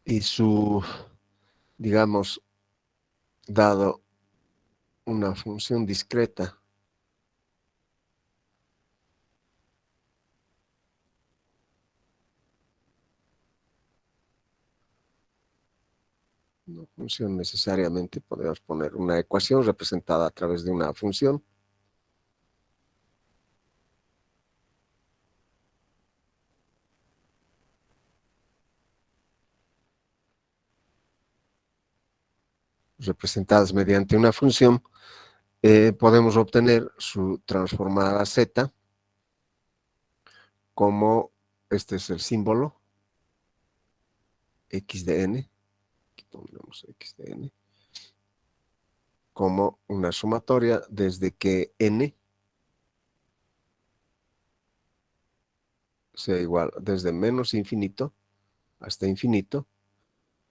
Y su, digamos, dado una función discreta, no función necesariamente, podemos poner una ecuación representada a través de una función. Representadas mediante una función, podemos obtener su transformada Z como, este es el símbolo, x de n, aquí pondremos x de n, como una sumatoria desde que n sea igual, desde menos infinito hasta infinito,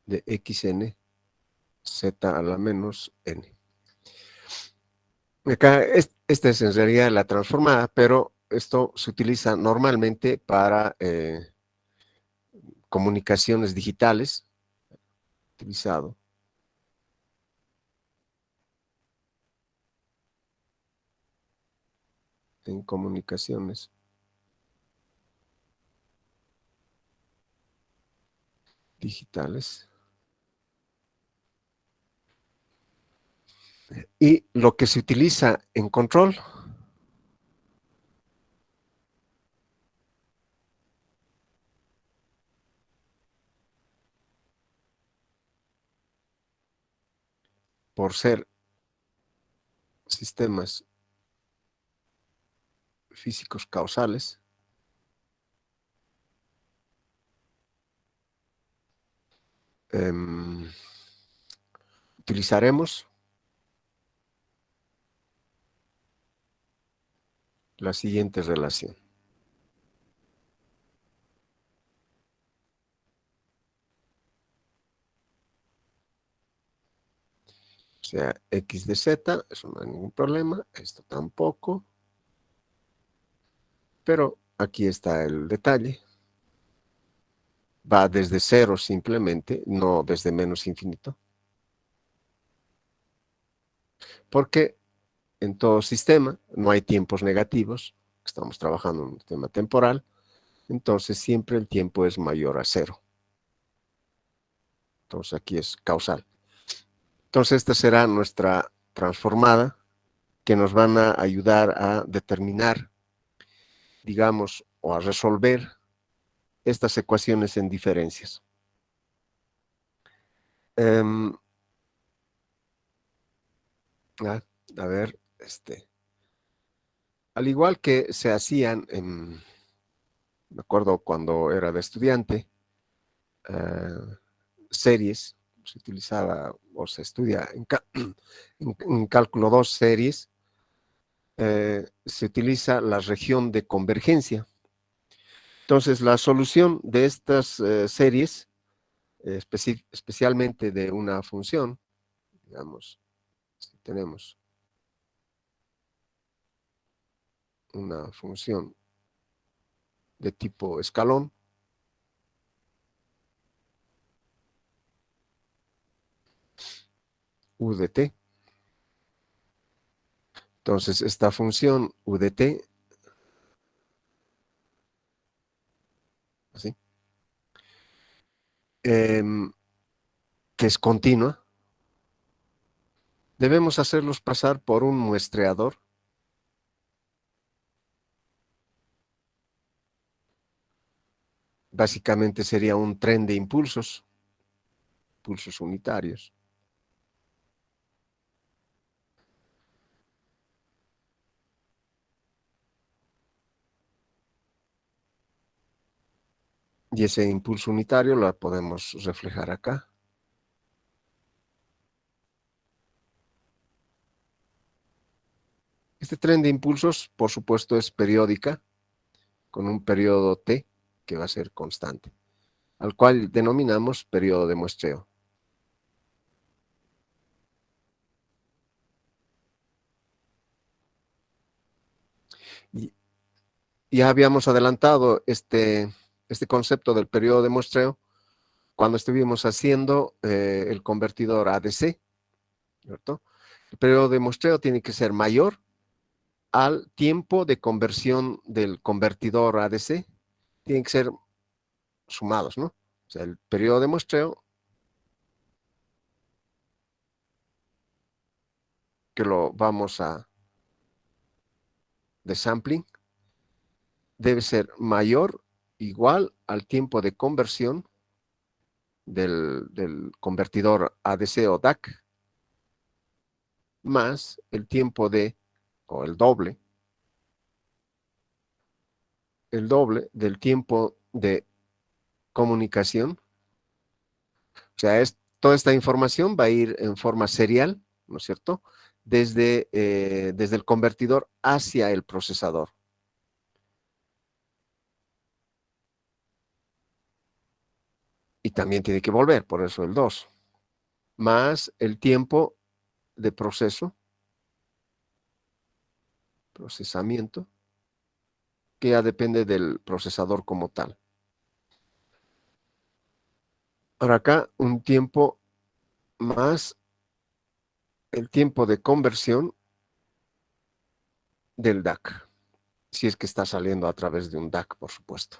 de xn z a la menos n. Acá, esta es en realidad la transformada, pero esto se utiliza normalmente para comunicaciones digitales, utilizado en comunicaciones digitales. Y lo que se utiliza en control por ser sistemas físicos causales, utilizaremos la siguiente relación. O sea, x de z, eso no hay ningún problema, esto tampoco. Pero aquí está el detalle. Va desde cero simplemente, no desde menos infinito. Porque en todo sistema no hay tiempos negativos. Estamos trabajando en un sistema temporal. Entonces siempre el tiempo es mayor a cero. Entonces aquí es causal. Entonces esta será nuestra transformada que nos van a ayudar a determinar, digamos, o a resolver estas ecuaciones en diferencias. A ver, al igual que se hacían, me acuerdo cuando era de estudiante, series, se utilizaba o se estudia en cálculo 2 series, se utiliza la región de convergencia. Entonces, la solución de estas series, especialmente de una función, digamos, si tenemos una función de tipo escalón, u de t. Entonces, esta función u de t, así, que es continua, debemos hacerlos pasar por un muestreador. Básicamente sería un tren de impulsos unitarios. Y ese impulso unitario lo podemos reflejar acá. Este tren de impulsos, por supuesto, es periódica, con un periodo t que va a ser constante, al cual denominamos periodo de muestreo. Y ya habíamos adelantado este concepto del periodo de muestreo cuando estuvimos haciendo el convertidor ADC, ¿cierto? El periodo de muestreo tiene que ser mayor al tiempo de conversión del convertidor ADC, tienen que ser sumados, ¿no? O sea, el periodo de muestreo, que lo vamos a de sampling, debe ser mayor, igual al tiempo de conversión del convertidor ADC o DAC, más el tiempo o el doble del tiempo de comunicación. O sea, toda esta información va a ir en forma serial, ¿no es cierto? Desde el convertidor hacia el procesador. Y también tiene que volver, por eso el 2. Más el tiempo de procesamiento, que ya depende del procesador como tal. Ahora acá un tiempo más el tiempo de conversión del DAC, si es que está saliendo a través de un DAC, por supuesto.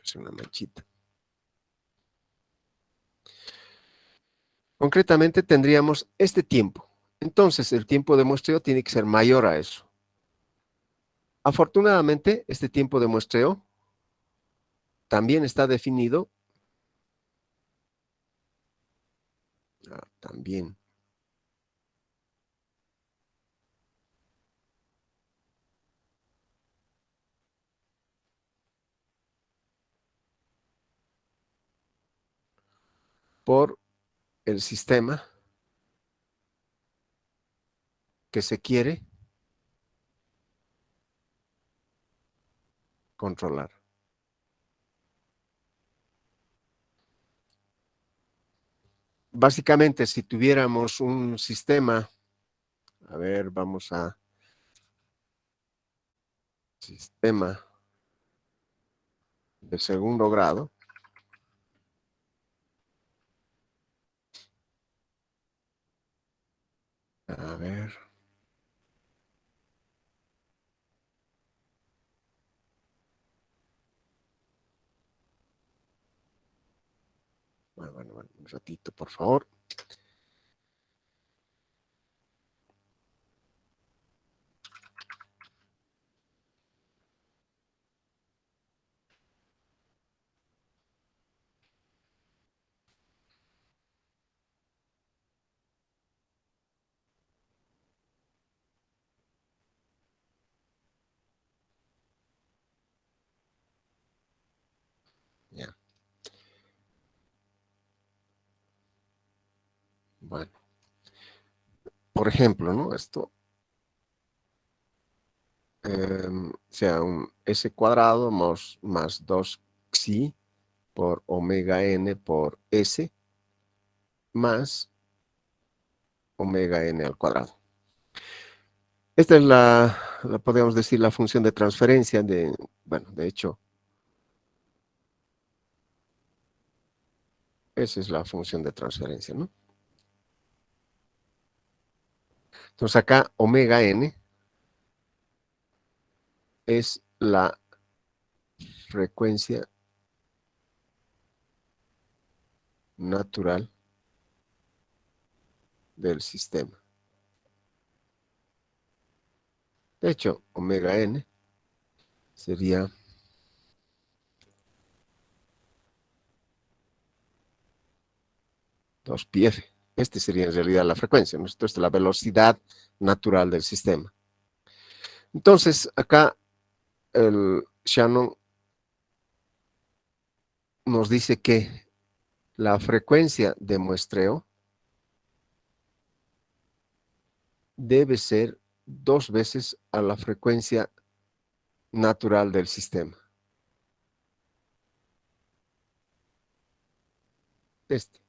Es una manchita. Concretamente tendríamos este tiempo. Entonces el tiempo de muestreo tiene que ser mayor a eso. Afortunadamente, este tiempo de muestreo también está definido, también, por el sistema que se quiere controlar. Básicamente, si tuviéramos un sistema, a ver, vamos a sistema de segundo grado. A ver. Bueno, un ratito, por favor. Ya. por ejemplo, ¿no? Esto sea un S cuadrado más 2 xi por omega n por S más omega n al cuadrado. Esta es podríamos decir, la función de transferencia bueno, de hecho, esa es la función de transferencia, ¿no? Entonces acá omega n es la frecuencia natural del sistema. De hecho, omega n sería 2πf. Este sería en realidad la frecuencia, ¿no? Esto es la velocidad natural del sistema. Entonces, acá el Shannon nos dice que la frecuencia de muestreo debe ser 2 veces a la frecuencia natural del sistema. Este.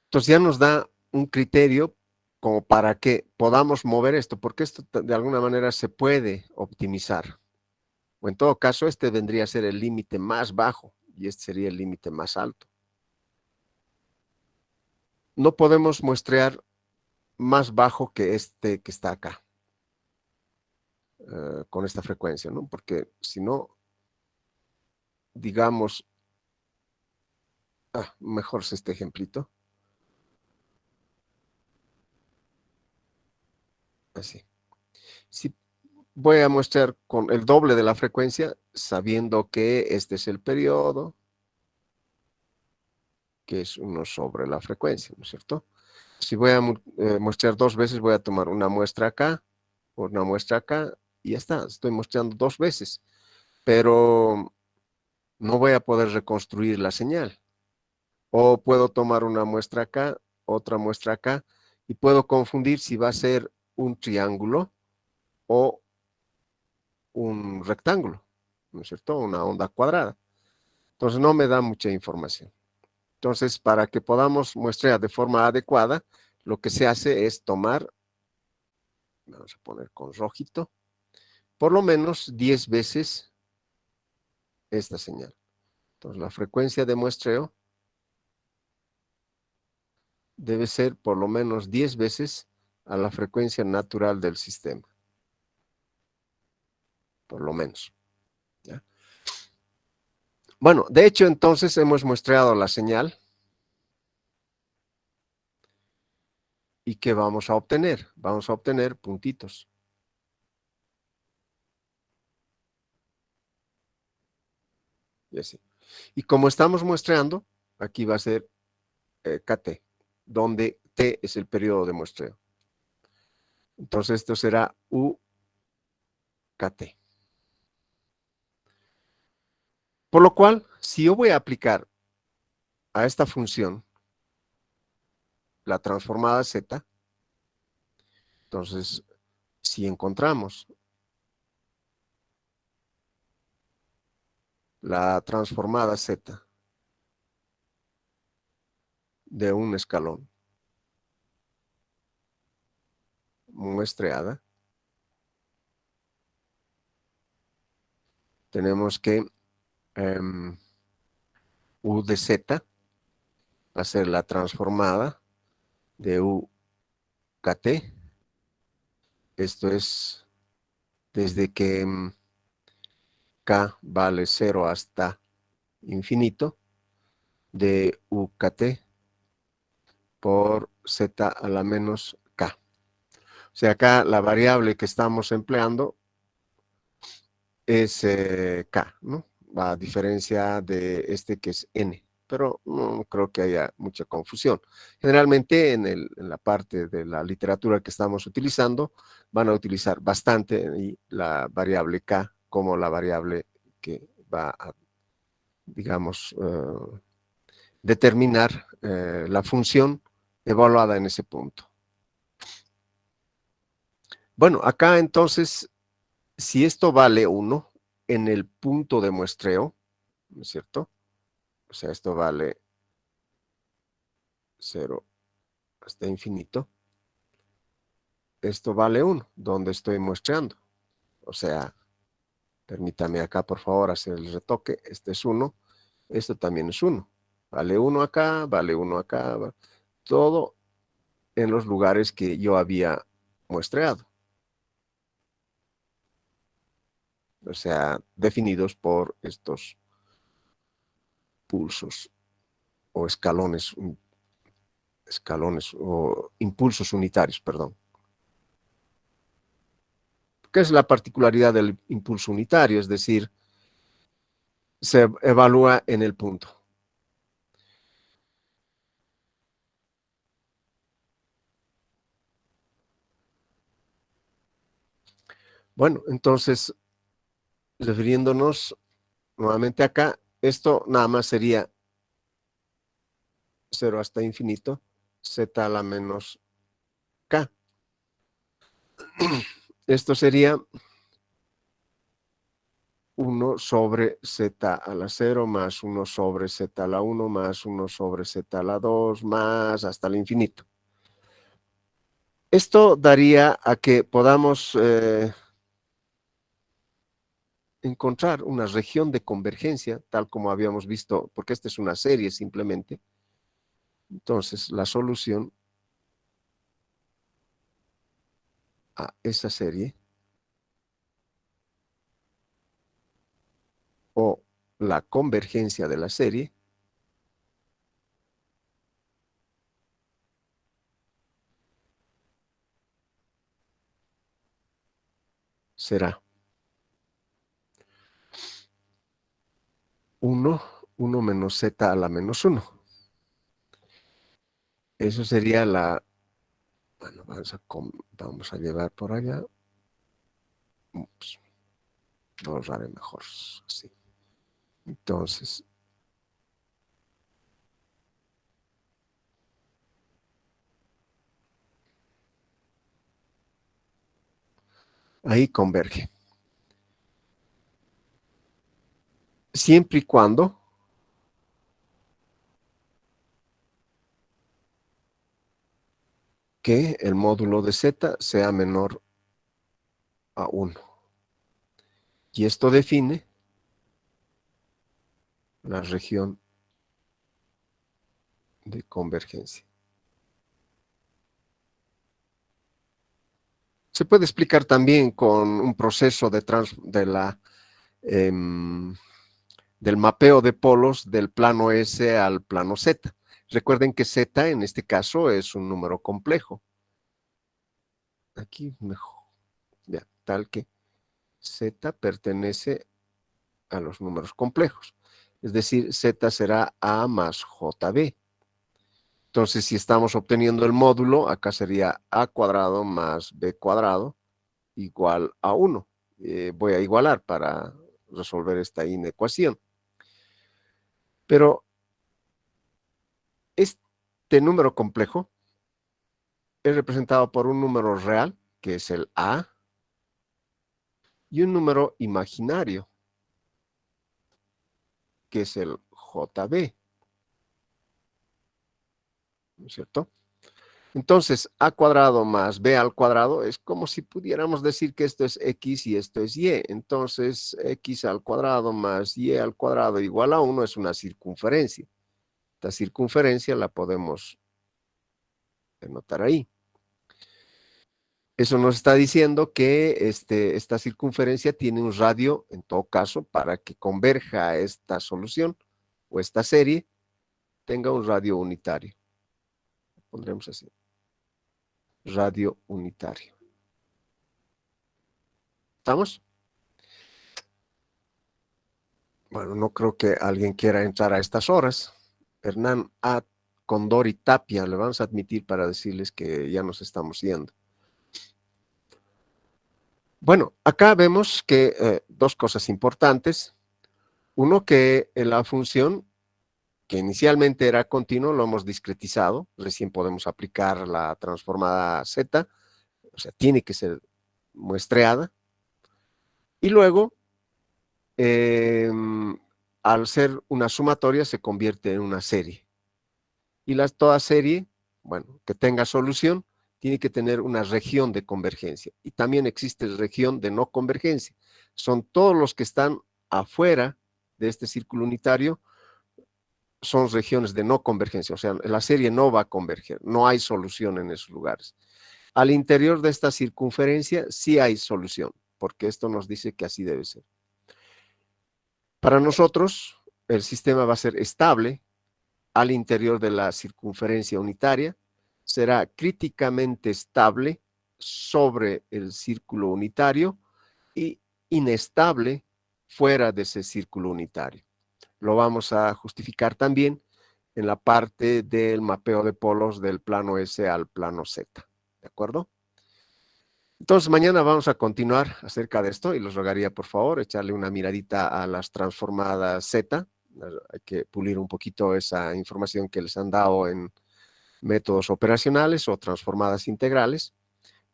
Entonces ya nos da un criterio como para que podamos mover esto, porque esto de alguna manera se puede optimizar. O en todo caso, este vendría a ser el límite más bajo y este sería el límite más alto. No podemos muestrear más bajo que este que está acá, con esta frecuencia, ¿no? Porque si no, digamos, mejor es este ejemplito. Así. Si voy a mostrar con el doble de la frecuencia, sabiendo que este es el periodo, que es 1 sobre la frecuencia, ¿no es cierto? Si voy a mostrar 2 veces, voy a tomar una muestra acá, una muestra acá, y ya está, estoy mostrando 2 veces, pero no voy a poder reconstruir la señal. O puedo tomar una muestra acá, otra muestra acá, y puedo confundir si va a ser un triángulo o un rectángulo, ¿no es cierto? Una onda cuadrada. Entonces no me da mucha información. Entonces, para que podamos muestrear de forma adecuada, lo que se hace es tomar, vamos a poner con rojito, por lo menos 10 veces esta señal. Entonces, la frecuencia de muestreo debe ser por lo menos 10 veces a la frecuencia natural del sistema. Por lo menos. ¿Ya? Bueno, de hecho, entonces hemos muestreado la señal. ¿Y qué vamos a obtener? Vamos a obtener puntitos. Y así. Y como estamos muestreando, aquí va a ser KT, donde T es el periodo de muestreo. Entonces esto será UKT. Por lo cual, si yo voy a aplicar a esta función la transformada Z, entonces si encontramos la transformada Z de un escalón muestreada, tenemos que U de Z va a ser la transformada de UKT. Esto es desde que K vale 0 hasta infinito de UKT por Z a la menos K. O sea, acá la variable que estamos empleando es K, ¿no? A diferencia de este que es N, pero no creo que haya mucha confusión. Generalmente en la parte de la literatura que estamos utilizando, van a utilizar bastante la variable K como la variable que va a digamos, determinar la función evaluada en ese punto. Bueno, acá entonces, si esto vale 1 en el punto de muestreo, ¿no es cierto? O sea, esto vale 0 hasta infinito. Esto vale 1, donde estoy muestreando. O sea, permítame acá, por favor, hacer el retoque. Este es 1, esto también es 1. Vale 1 acá, vale 1 acá, todo en los lugares que yo había muestreado. O sea, definidos por estos pulsos o escalones o impulsos unitarios, perdón. ¿Qué es la particularidad del impulso unitario? Es decir, se evalúa en el punto. Bueno, entonces, refiriéndonos nuevamente acá, esto nada más sería 0 hasta infinito, z a la menos k. Esto sería 1 sobre z a la 0 más 1 sobre z a la 1 más 1 sobre z a la 2 más hasta el infinito. Esto daría a que podamos encontrar una región de convergencia, tal como habíamos visto, porque esta es una serie simplemente. Entonces, la solución a esa serie o la convergencia de la serie será 1 menos z a la menos 1. Eso sería la... Bueno, vamos a llevar por allá. Ups, lo haré mejor así. Entonces, ahí converge. Siempre y cuando que el módulo de z sea menor a 1. Y esto define la región de convergencia. Se puede explicar también con un proceso del mapeo de polos del plano S al plano Z. Recuerden que Z en este caso es un número complejo. Aquí mejor, ya, tal que Z pertenece a los números complejos. Es decir, Z será A más JB. Entonces, si estamos obteniendo el módulo, acá sería A cuadrado más B cuadrado igual a 1. Voy a igualar para resolver esta inecuación. Pero este número complejo es representado por un número real, que es el A, y un número imaginario, que es el JB. ¿No es cierto? Entonces, a cuadrado más b al cuadrado es como si pudiéramos decir que esto es x y esto es y. Entonces, x al cuadrado más y al cuadrado igual a 1 es una circunferencia. Esta circunferencia la podemos denotar ahí. Eso nos está diciendo que esta circunferencia tiene un radio, en todo caso, para que converja esta solución o esta serie, tenga un radio unitario. Pondremos así. Radio unitario. ¿Estamos? Bueno, no creo que alguien quiera entrar a estas horas. Hernán A. Condori Tapia, le vamos a admitir para decirles que ya nos estamos yendo. Bueno, acá vemos que dos cosas importantes. Uno que la función, que inicialmente era continuo, lo hemos discretizado, recién podemos aplicar la transformada Z, o sea, tiene que ser muestreada, y luego, al ser una sumatoria, se convierte en una serie. Y toda serie, bueno, que tenga solución, tiene que tener una región de convergencia. Y también existe región de no convergencia. Son todos los que están afuera de este círculo unitario, son regiones de no convergencia. O sea, la serie no va a converger, no hay solución en esos lugares. Al interior de esta circunferencia sí hay solución, porque esto nos dice que así debe ser. Para nosotros, el sistema va a ser estable al interior de la circunferencia unitaria, será críticamente estable sobre el círculo unitario y inestable fuera de ese círculo unitario. Lo vamos a justificar también en la parte del mapeo de polos del plano S al plano Z. ¿De acuerdo? Entonces, mañana vamos a continuar acerca de esto y les rogaría, por favor, echarle una miradita a las transformadas Z. Hay que pulir un poquito esa información que les han dado en métodos operacionales o transformadas integrales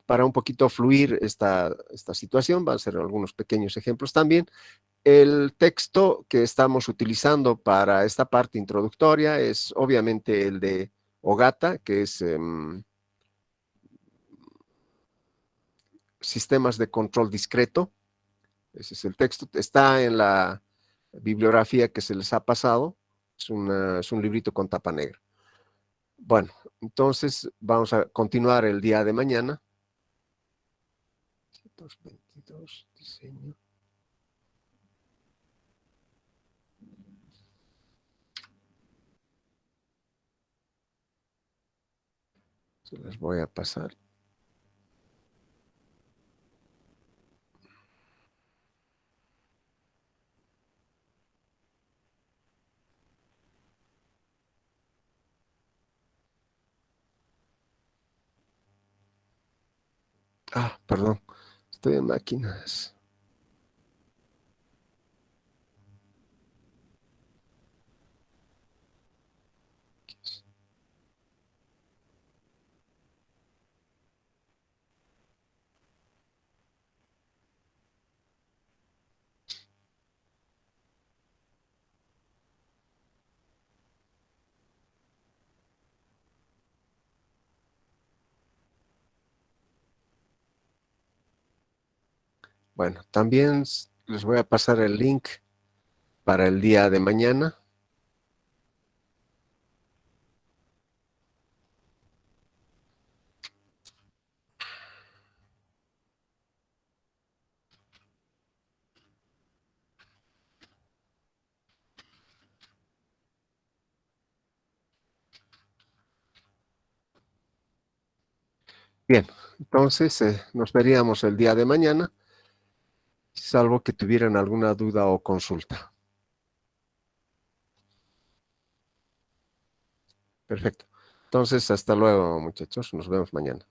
para un poquito fluir esta situación. Van a ser algunos pequeños ejemplos también. El texto que estamos utilizando para esta parte introductoria es obviamente el de Ogata, que es sistemas de control discreto. Ese es el texto. Está en la bibliografía que se les ha pasado. Es un librito con tapa negra. Bueno, entonces vamos a continuar el día de mañana. 222, diseño. Se las voy a pasar. Ah, perdón. Estoy en máquinas. Bueno, también les voy a pasar el link para el día de mañana. Bien, entonces nos veríamos el día de mañana, salvo que tuvieran alguna duda o consulta. Perfecto. Entonces, hasta luego, muchachos. Nos vemos mañana.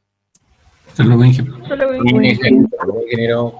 Hasta luego, Inge. Hasta luego. Hasta luego, ingeniero.